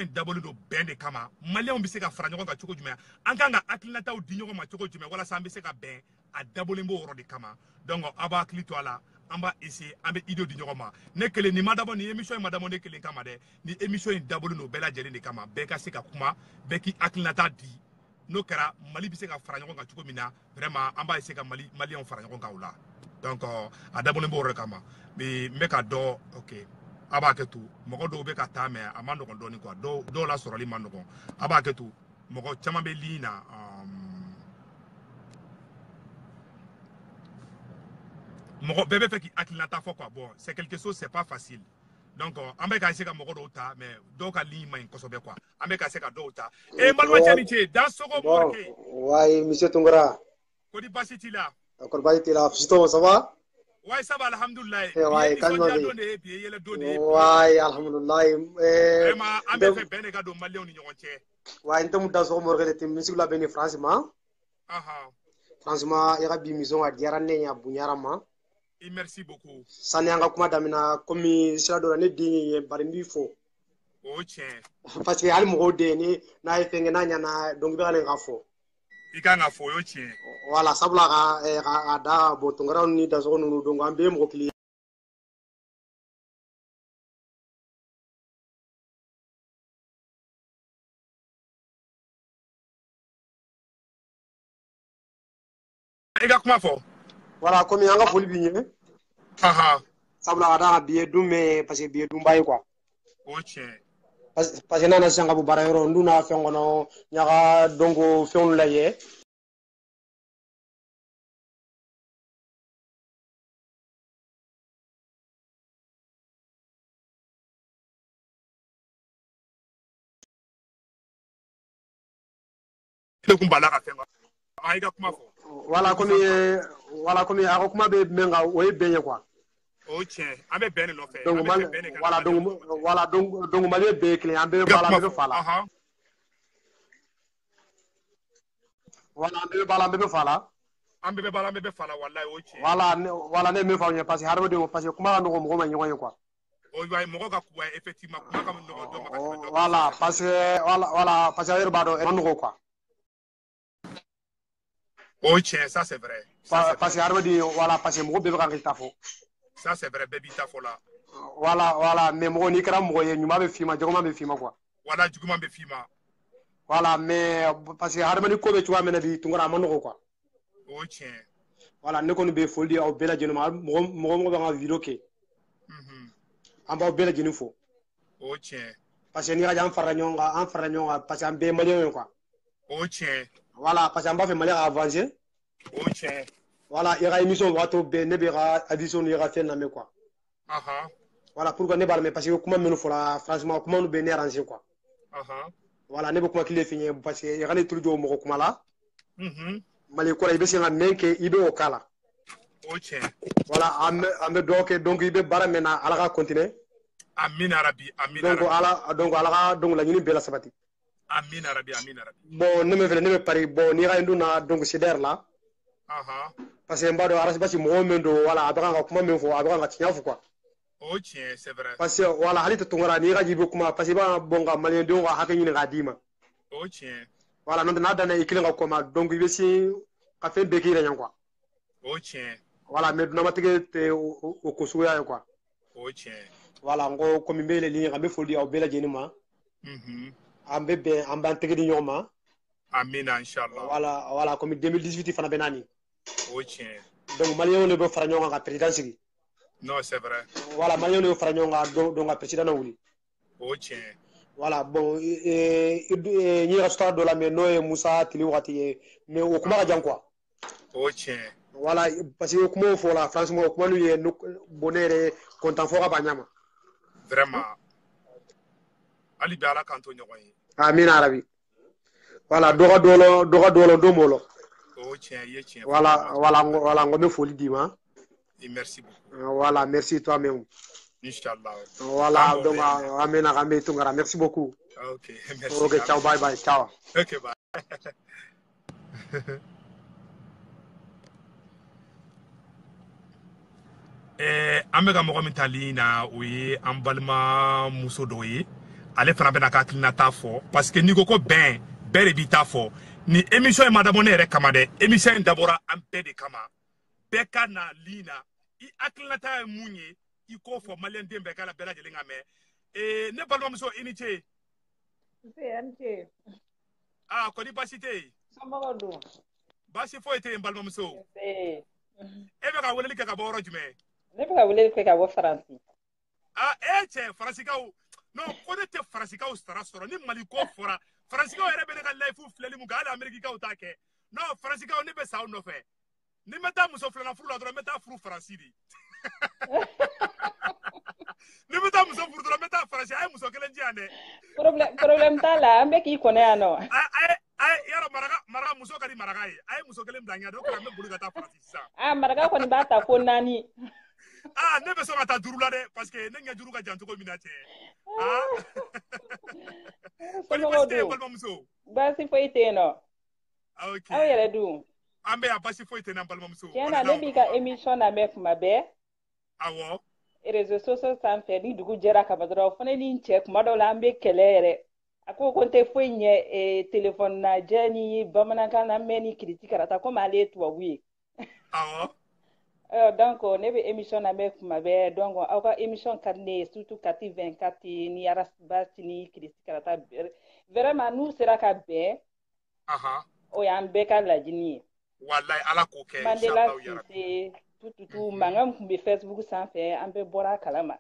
dabɔlen don bɛn de kama maliyɛnw bɛ se ka fara ɲɔgɔn kan cogo jumɛn an kan ka hakilinataw di ɲɔgɔn ma cogo jumɛn walasa an bɛ se ka bɛn a dabɔlen b'o yɔrɔ de kama donc a b'a hakili to a la an b'a essayer an bɛ idée di ɲɔgɔn ma ne kelen nin ma dabɔ ni émission in ma dabɔ ne kelen kama dɛ ni émission in dabɔlen don bɛɛ lajɛlen de kama bɛɛ ka se ka kuma bɛɛ k'i hakilinata di n'o kɛra Mali bɛ se ka fara ɲɔgɔn kan cogo min na vraiment an b'a essayer ka maliyɛnw fara ɲɔgɔn kan o la donc a dabɔlen b'o yɔrɔ de kama mais n bɛ ka dɔ ok a b'a kɛ to mɔgɔ dɔw bɛ ka taa mɛ a ma nɔgɔn dɔɔnin quoi dɔw la sɔrɔli ma nɔgɔn a b'a kɛ to mɔgɔ caman bɛ ligne na mɔgɔ bɛɛ bɛ fɛ k'i hakilinata fɔ quoi bon c'est quelque chose c'est pas facile donc an bɛ ka essayer ka mɔgɔ dɔw ta mais dɔw ka ligne man ɲi kosɛbɛ quoi an bɛ ka essayer ka dɔw ta n balimakɛ ni ce Dansoko Morike ouais monsieur Tunkara ko di baasi t'i la kɔri baasi t'i la fiston ça va ouais ça va alhamdulillah ouais nisɔndiya don de ye bi ye yɛlɛ don de ye ouais alhamdulillah vraiment an bɛ fɛ bɛn de ka don maliyɛnw ni ɲɔgɔn cɛ ouais n tɛ mu Dansoko Morike de tɛ musique la bɛ ni franchement franchement i ka bi émission a diyara ne ye a bonyara ma merci beaucoup sani an ka kuma daminɛ komi sira dɔ la ne den ye bari n b'i fo o tiɲɛ parce que hali mɔgɔw den ni n'a ye fɛn kɛ n'a ɲɛna donc i bɛ ka ne ka fɔ i kan ka fɔ o y'o tiɲɛ voilà sabula ka da bon Tunkara ni Dansoko ninnu donc an bɛɛ ye mɔgɔ kelen ye ega kuma fɔ voilà comme an ka foli bi ɲɛ sabula ka da billet dun mais parce que billet dun ba ye quoi o tiɲɛ parce que nana sisan ka bɔ baara yɔrɔ n dun na fɛn kɔnɔ ɲaga donc fɛnw lajɛ ne kun bala ka fɛn kan a ega kuma fɔ voilà comme a ko kuma bɛ mɛn kan o ye bɛn ye quoi o tiɲɛ an bɛ bɛn de nɔfɛ donc Mali ye bɛɛ ye kelen an bɛɛ bɛ bala an bɛɛ bɛ fa la voilà an bɛɛ bɛ bala an bɛɛ bɛ fa la an bɛɛ bɛ bala an bɛɛ bɛ fa la wallahi o tiɲɛ voilà ne ye min fɔ aw ɲɛ parce que hadamadenw parce que kuma ka nɔgɔ mɔgɔ ma ɲɔgɔn ye quoi o wayi mɔgɔ ka kuwa effectivement kuma ka nɔgɔ dɔ ma ka tɛmɛ dɔ voilà parce que a yɛrɛ b'a dɔn a ma nɔgɔ quoi o tiɲɛ ça c'est vrai parce que hadamaden voilà parce que mɔgɔ bɛɛ bɛ kan k'i ta fɔ ça c'est vrai bɛɛ b'i ta fɔ la voilà mais mɔgɔ n'i kɛra mɔgɔ ye ɲuman bɛ f'i ma juguman bɛ f'i ma quoi voilà juguman bɛ f'i ma voilà mais parce que hadamaden ko bɛ cogoya min na bi Tunkara a ma nɔgɔ quoi o tiɲɛ voilà ne kɔni bɛ foli di aw bɛɛ lajɛlen ma mɔgɔ b'an ka vidéo kɛ an b'aw bɛɛ lajɛlen fo o tiɲɛ parce que n'i ka an farala ɲɔgɔn kan parce que an bɛɛ ye maliyɛnw ye quoi o tiɲɛ voilà parce que an b'a fɛ Mali ka avancer o tiɲɛ voilà i ka émission waati bɛɛ ne bɛ ka audition ni ka fɛn lamɛn quoi voilà pourquoi ne b'a lamɛn parce que kuma minnu fɔra franchement kuma ninnu bɛ ne arranger quoi voilà ne bɛ kuma kile f'i ye parce que i ka ne tulu jɔ mɔgɔ kuma la Mali kɔrɔ i bɛ se ka mɛn kɛ i bɛ o k'a la o tiɲɛ voilà an bɛ dugawu kɛ donc i bɛ baara min na Ala ka continuer amina rabi amina rabi donc Ala ka donc laɲini bɛɛ la sabati amina rabi bon ne bɛ pari bon n'i ka n dun na donc CDR la parce que n b'a dɔn arasibasi mɔgɔ min don voilà a bɛ kan ka kuma min fɔ a bɛ kan ka tiɲɛ fɔ quoi o tiɲɛ c'est vrai parce que voilà hali tɛ Tunkara n'i ka ji bɛ kuma parce que i b'a bɔn ka maliyɛndenw ka hakɛ ɲini k'a d'i ma o tiɲɛ voilà n'o tɛ n'a danna i kelen ka kɔma donc i bɛ se ka fɛn bɛɛ k'i yɛrɛ ɲɛ quoi o tiɲɛ voilà mais dunamatigɛ tɛ o ko suguya ye quoi o tiɲɛ voilà n ko komi n bɛ yɛlɛli an bɛ foli di aw bɛɛ lajɛlen ma an bɛ bɛn an b'an tɛgɛ di ɲɔgɔn ma amina inchallah voilà komi 2018 fana bɛ na nin o tiɲɛ donc maliyɛnw de bɛ fara ɲɔgɔn kan ka président sigi non c'est vrai voilà maliyɛnw de bɛ fara ɲɔgɔn kan donc ka président wuli o tiɲɛ voilà bon n ye restaurant dɔ la mais n'o ye Musa Tili wagati ye mais o kuma ka jan quoi o tiɲɛ voilà parce que kumaw fɔ la franchement o kuma n'u ye bon ne yɛrɛ content fɔ ka ban ɲa ma vraiment hali bi Ala k'an to ɲɔgɔn ye amina arabi voilà dɔgɔ dɔlɔ don m'o la o tiɲɛ i ye tiɲɛ voilà n ko n bɛ foli d'i ma merci beaucoup voilà merci toi-même inchallah voilà donc amina an bɛ Tunkara merci beaucoup ok merci ok ciao bye ciao ok bye an bɛ ka mɔgɔ min tali na o ye an balima muso dɔ ye ale fana bɛna ka hakilinata fɔ parce que n'i ko ko bɛn bɛɛ de b'i ta fɔ ni émission in ma dabɔ ne yɛrɛ kama dɛ émission in dabɔra an bɛɛ de kama bɛɛ ka na li na i hakilinata ye mun ye i k'o fɔ maliyɛnden bɛɛ k'a la bɛɛ lajɛlen ka mɛn ne balimamuso i ni ce kɔni baasi tɛ yen somɔgɔw don baasi foyi tɛ yen balimamuso e bɛ ka weleli kɛ ka bɔ yɔrɔ jumɛn ne bɛ ka weleli kɛ ka bɔ Faransi cɛ Faransikaw non ko ne tɛ Faransikaw sara sɔrɔ ni Mali ko fɔra Faransikaw yɛrɛ bɛ ne ka layifu filɛli mun kɛ hali Amerikikaw t'a kɛ non Faransikaw ne bɛ sa aw nɔfɛ ni n bɛ taa muso filanan furu la dɔrɔn n bɛ taa furu Faransi de ni n bɛ taa muso furu dɔrɔn n bɛ taa Faransi a ye muso kelen di yan dɛ problème t'a la an bɛ k'i kɔnɔ yan nɔ yɔrɔ maraka muso ka di maraka ye a ye muso kelen bila n ɲɛ dɛ o kɛra n bɛ boli ka taa Faransi sisan maraka kɔni b'a ta fo 4 ne bɛ sɔn ka taa 5 la dɛ parce que ne ɲɛ juru ka jan cogo min na cɛ kɔni baasi tɛ yen balimamuso baasi foyi tɛ yen nɔ aw yɛrɛ dun an bɛ yan baasi foyi tɛ n na balimamuso tiɲɛ na ne b'i ka émission lamɛn tuma bɛɛ awɔ réseaux sociaux sanfɛ ni dugu jɛra kaba dɔrɔn fo ne ni n cɛ tuma dɔw la an bɛ kɛlɛ yɛrɛ a ko n tɛ foyi ɲɛ téléphone najɛ ni bamanankan na mɛn ni kiriti karata komi ale ye tubabu ye awɔ donc ne bɛ émission lamɛn tuma bɛɛ donc aw ka émission ka di ne ye surtout kati 24 ni arasibasi ni kiriti karata vraiment n'u sera ka bɛn o y'an bɛɛ ka laɲini ye wallahi ala ko kɛ Mandela Cissé tout mangam kun be Facebook sanfɛ an bɛ bɔra kalama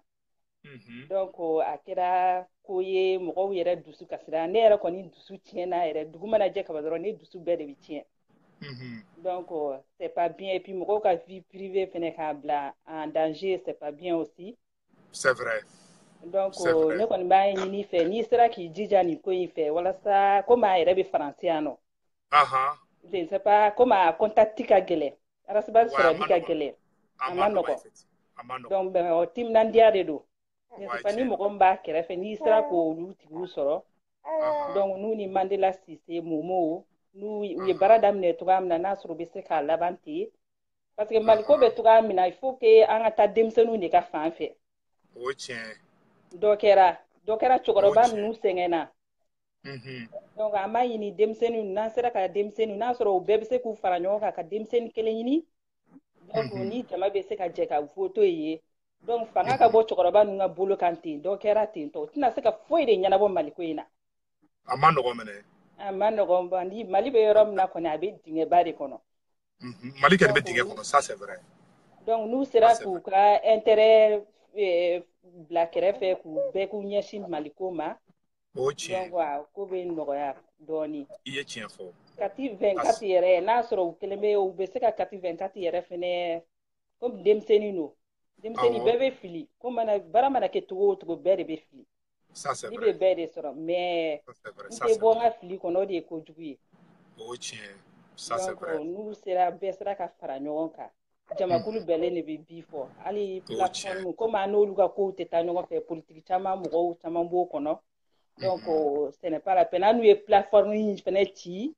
donc a kɛra ko ye mɔgɔw yɛrɛ dusu kasira ne yɛrɛ kɔni dusu tiɲɛna yɛrɛ dugu mana jɛ kaba dɔrɔn ne dusu bɛɛ de bɛ tiɲɛ donc c'est pas bien et puis mɔgɔw ka vie privée fɛnɛ k'a bila en danger c'est pas bien aussi c'est vrai donc ne kɔni b'a ɲini fɛ n'i sera k'i jija nin ko in fɛ walasa komi a yɛrɛ bɛ faransi yan nɔ je ne sais pas comme a contacti ka gɛlɛn arasibali sɔrɔli ka gɛlɛn a ma nɔgɔn donc o timinandiya de don ne sais pas ni mɔgɔ min b'a kɛrɛfɛ n'i sera k'olu tigiw sɔrɔ donc n'u ni Mandela Cissé Momo n'u ye baara daminɛ cogoya min na n'a sɔrɔ u bɛ se k'a laban ten parce que Maliko bɛ cogoya min na il faut que an ka taa denmisɛnninw de ka fan fɛ o tiɲɛ dɔ kɛra cɛkɔrɔba ninnu sɛgɛnna donc an b'a ɲini denmisɛnninw n'an sera ka denmisɛnninw n'a sɔrɔ u bɛɛ bɛ se k'u fara ɲɔgɔn kan ka denmisɛnnin kelen ɲini donc ni jama bɛ se ka jɛ ka voto ye donc fanga ka bɔ cɛkɔrɔba ninnu ka bolo kan ten dɔ kɛra ten tɔ u tɛna se ka foyi de ɲɛnabɔ Maliko in na a ma nɔgɔn mɛnɛ a ma nɔgɔn bandi Mali bɛ yɔrɔ min na kɔni a bɛ dingɛba de kɔnɔ Mali kɛni bɛ dingɛ kɔnɔ ça c'est vrai donc n'u sera k'u ka intérêt bila kɛrɛfɛ k'u bɛɛ k'u ɲɛsin Maliko ma o tiɲɛ donc ko bɛ nɔgɔya dɔɔni i ye tiɲɛ fɔ kati 24 yɛrɛ n'a sɔrɔ u kelen bɛ u bɛ se ka kati 24 yɛrɛ fɛnɛ comme denmisɛnnin don denmisɛnnin bɛɛ bɛ fili ko baara mana kɛ cogo o cogo bɛɛ de bɛ fili i bɛ bɛɛ de sɔrɔ mais n tɛ bɔ n ka fili kɔnɔ o de ye kojugu ye o tiɲɛ ça c'est vrai donc n'u sera bɛɛ sera ka fara ɲɔgɔn kan jamakulu bɛɛlen de bɛ bi fɔ hali plateforme komi an n'olu ka kow tɛ taa ɲɔgɔn fɛ politique mɔgɔw caman b'o kɔnɔ donc ce n'est pas la peine an n'u ye plateforme in fɛnɛ ci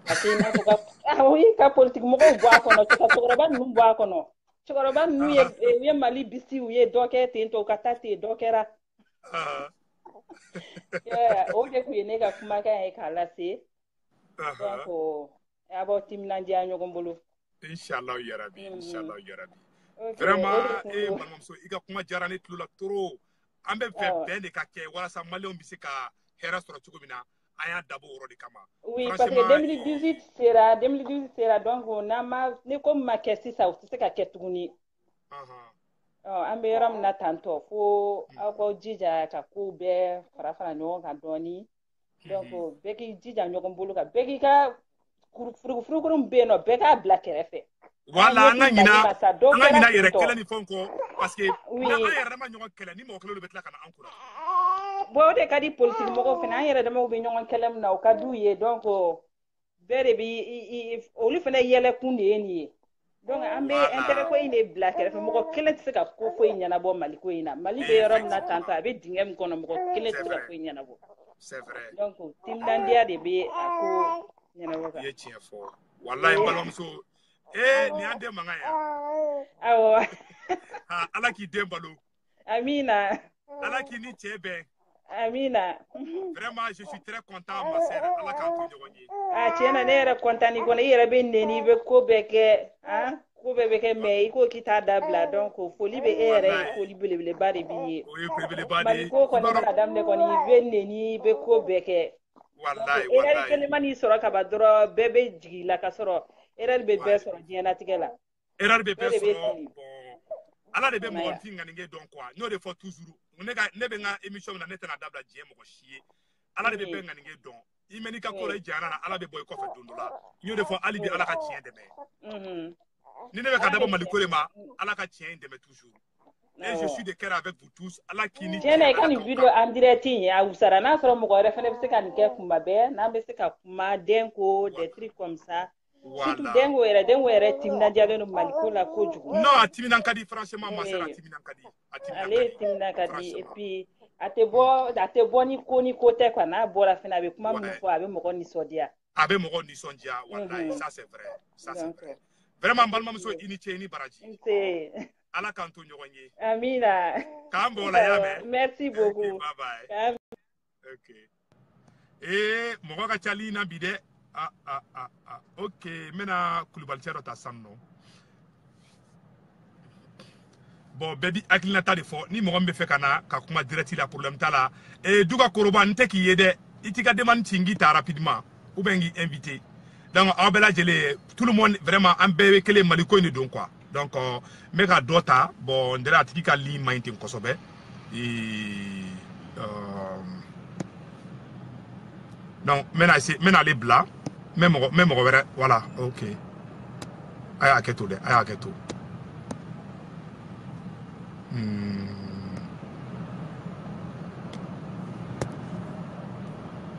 parce que i n'a fɔ ka politique mɔgɔw bɔ a kɔnɔ ka cɛkɔrɔba ninnu bɔ a kɔnɔ cɛkɔrɔba ninnu ye Mali bisi u ye dɔ kɛ ten tɔ u ka taa ten dɔ kɛra o de tun ye ne ka kumakan ye k'a lase donc a b'aw timinandiya ɲɔgɔn bolo Inch'Allah yarabi vraiment balimamuso i ka kuma diyara ne tulo la trop an bɛ fɛ bɛn de ka kɛ walasa maliyɛnw bɛ se ka hɛrɛ sɔrɔ cogo min na an y'a dabɔ o yɔrɔ de kama oui parce que 2018 sera donc ni ko min ma kɛ sisan o tɛ se ka kɛ tuguni an bɛ yɔrɔ min na tantɔ fo aw k'aw jija ka kow bɛɛ fara fara ɲɔgɔn kan dɔɔni donc bɛɛ k'i jija ɲɔgɔn bolo kan bɛɛ k'i ka furukuru min bɛ yen nɔ bɛɛ k'a bila kɛrɛfɛ wala an ka ɲina yɛrɛ kɛlɛ ni fɛnw kɔ parce que n'an yɛrɛ ma ɲɔgɔn kɛlɛ ni mɔgɔ kelen bɛ tila ka na an kura bon o de ka di politique mɔgɔw fana an yɛrɛ damaw bɛ ɲɔgɔn kɛlɛ min na o ka d'u ye donc bɛɛ de bɛ olu fana yɛlɛkun de ye nin ye donc an bɛ intérêt ko in de bila kɛrɛfɛ mɔgɔ kelen tɛ se ka ko foyi ɲɛnabɔ Mali ko in na Mali bɛ yɔrɔ min na tantɔ a bɛ dingɛ min kɔnɔ mɔgɔ kelen tɛ se ka foyi ɲɛnabɔ donc timinandiya de bɛ a ko ɲɛnabɔ kan i ye tiɲɛ fɔ walayi n balimamuso nin y'an den mankan ye awɔ ala k'i den balo amina ala k'i ni cɛ bɛn amina vraiment je suis très content ma sœur ala k'an to ɲɔgɔn ye tiɲɛ na ne yɛrɛ content ni kɔnɔ i yɛrɛ bɛ nɛni i bɛ ko bɛɛ kɛ ko bɛɛ bɛ kɛ mais i ko k'i t'a dabila donc foli bɛ e yɛrɛ ye foli belebeleba de b'i ye o ye belebeleba de ye Maliko kɔni mana daminɛ kɔni i bɛ nɛni i bɛ ko bɛɛ kɛ walayi erreur kelen man'i sɔrɔ kaban dɔrɔn bɛɛ bɛ jigin i la ka sɔrɔ erreur bɛ bɛɛ sɔrɔ diɲɛlatigɛ la erreur bɛ bɛɛ sɔrɔ ala de bɛ mɔgɔnfin ŋanige dɔn quoi n y'o de fɔ toujours ne bɛ n ka émission na ne tɛna dabila diɲɛ mɔgɔ si ye ala de bɛ bɛɛ ŋanige dɔn i mɛn'i ka ko la i janyana na ala bɛ bɔ i kɔfɛ don dɔ la n y'o de fɔ hali bi ala ka tiɲɛ dɛmɛ ni ne bɛ ka dabɔ Maliko de ma ala ka tiɲɛ in dɛmɛ toujours et je suis de cœur avec vous tous ala k'i ni tiɲɛ na i ka nin video en direct in a wusara n'a sɔrɔ mɔgɔ wɛrɛ fana bɛ se ka nin kɛ kuma bɛɛ n'an bɛ se ka kuma denko des trucs comme ça surtout denko yɛrɛ timinandiyalen don Maliko la kojugu non a timinan ka di franchement ma sera a timinan ka di ale ye timinan ka di et puis a tɛ bɔ ni ko tɛ quoi n'a bɔra fana a bɛ kuma minnu fɔ a bɛ mɔgɔ nisɔndiya a bɛ mɔgɔ nisɔndiya walayi ça c'est vrai vraiment n balimamuso i ni ce i ni baraji ala k'an to ɲɔgɔn ye amina k'an bɔ o la y'a mɛn merci beaucoup bye bye ok mɔgɔ ka ca na bi dɛ ok n bɛna kulubalicɛ dɔ ta sisan nɔ bon bɛɛ bi hakilinata de fɔ ni mɔgɔ min bɛ fɛ ka na ka kuma direct la problème t'a la Duga Koroba n tɛ k'i ye dɛ i t'i ka demande ci n k'i ta rapidement ou bien n k'i invité Donc tout le monde vraiment en bébé que les maliko ni donc quoi. Donc mais ka dota bon ndera atiki ka li maintin kosobe et donc maintenant les blancs même voilà OK aya keto de aya keto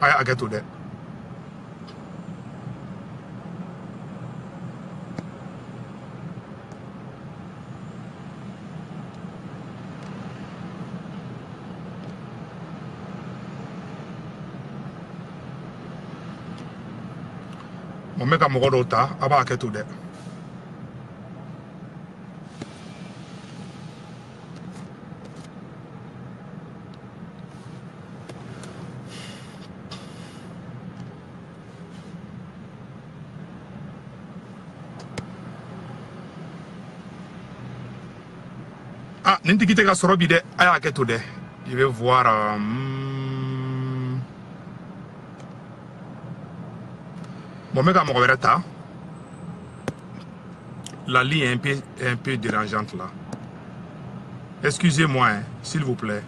aya keto de on met comme rodota aba keto de ah n'indigite ka sorobi de aya keto de je vais voir bon, mais quand la ligne est un peu dérangeante là. Excusez-moi, hein, s'il vous plaît.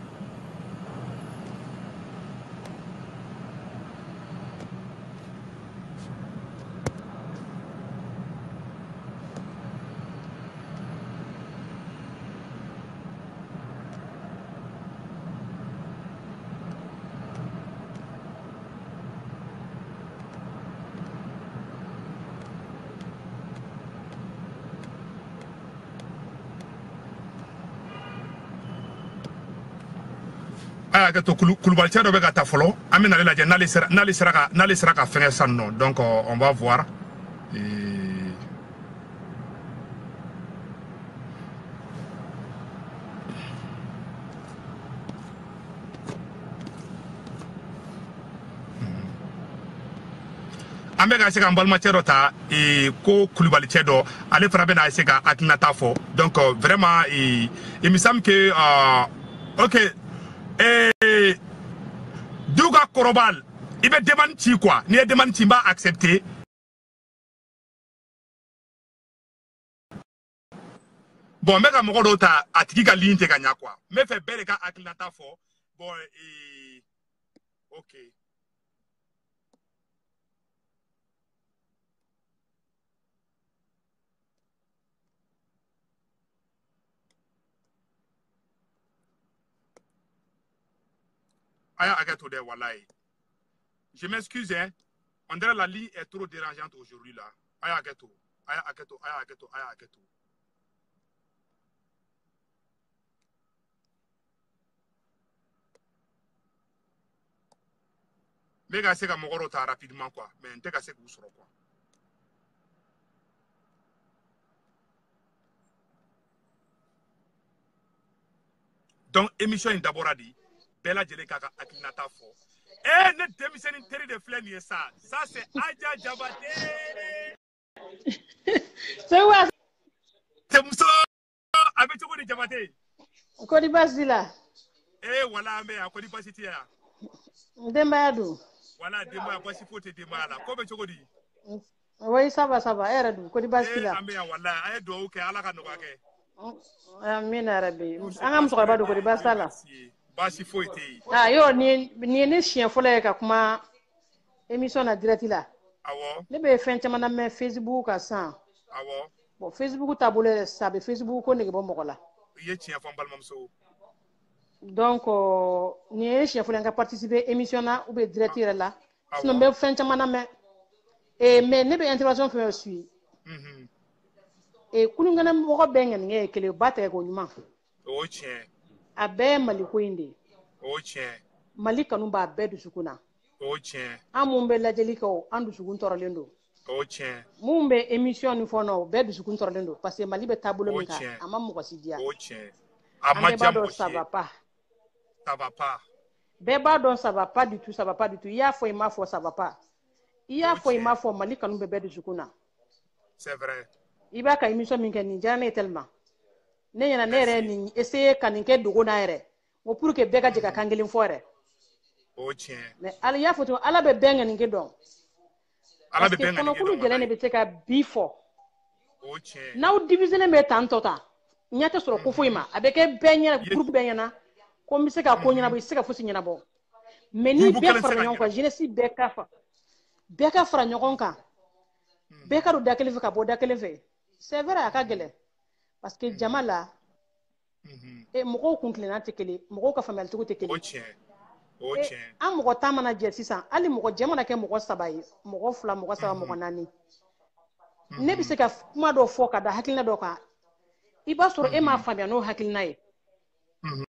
Koulibaly do be gata folo amina la n'ale sera ka fenga sanno donc on va voir ambe ga se ka mbalma cero ta ko Koulibaly do ale fera be na se ka atinata fo donc vraiment il me semble que OK Douga Korobal, il va demander quoi? Ni demande va accepter. Bon, mais comme on a attiqué la ligne de gagner quoi. Mais fait bel cas avec la fort. Bon, OK. Aya agato de wallahi. Je m'excuse hein. On dirait la ligne est trop dérangeante aujourd'hui là. Aya agato. Aya agato, aya agato, aya agato. Mais gars c'est comme on rapidement quoi. Mais on te casse que vous serez quoi. Donc émission est d'abord dit. Bella Jeleka Akinata fo. Ne démission intérêt de flemme ça. Ça c'est Adja Jabate. C'est quoi? C'est Moussa avec tout de Jabate. Kodibas dila. Voilà mais à Kodibas itia. Dembayadu. Voilà dema pas si faut te demala. Comme tu dis. Oui ça va era du Kodibas dila. Amé voilà ay do OK ala ka no kake. Amina rabbi. Angam so ba do Kodibas dala. Basi foite. Yo ni ne chien fole ka kuma émission na direct là. Awo. Ne be fen chama na me Facebook asan. Awo. Bon Facebook tabule ça be Facebook ko ne bo mokola. Ye chien fo balmam so. Donc ni chien fole nga participer émission na ou be direct là. Sinon be fen chama na me mais ne be intervention fe suis. Kunu ngana mo ko bengen nge kele bate ko nyuma. O chien. Abe maliko inde o chien malika nu ba be du sukuna o chien amumbe la jeliko andu sukun torolendo o chien mumbe émission ni fono be du sukun torolendo parce que malibe tabulo mika amam mo sidia o chien amadia mo ça va pas be ba don ça va pas du tout il y a fo ima fo ça va pas il y a fo ima fo malika nu be du sukuna c'est vrai iba ka émission min ken ni jana tellement ne yana ne re ni essayer kaninke dogo na ere mo pour que bega jika kangelin fore o chien mais ala ya foto ala be benga ninke don ala be ben kono kulu jele ne be se ka bifo n'aw divisionné bɛ tan tɔ ta ɲɛ tɛ sɔrɔ ko foyi ma a bɛ kɛ bɛɛ ɲɛna groupe bɛɛ ɲɛna ko n bɛ se ka ko ɲɛnabɔ i tɛ se ka fosi ɲɛnabɔ mais ni bɛɛ fara ɲɔgɔn kan jeunesse bɛɛ ka fara ɲɔgɔn kan bɛɛ ka don da kelen fɛ ka bɔ da kelen fɛ c'est vrai a ka gɛlɛn parce que jama la mɔgɔw kun tilenna tɛ kelen mɔgɔw ka faamuyali cogo tɛ kelen an mɔgɔ 10 mana jɛ sisan hali mɔgɔ jɛ mana kɛ mɔgɔ 3 ye mɔgɔ 2 mɔgɔ 3 mɔgɔ 4 ne bɛ se ka kuma dɔ fɔ ka da hakilina dɔ kan i b'a sɔrɔ e m'a faamuya n'o hakilina ye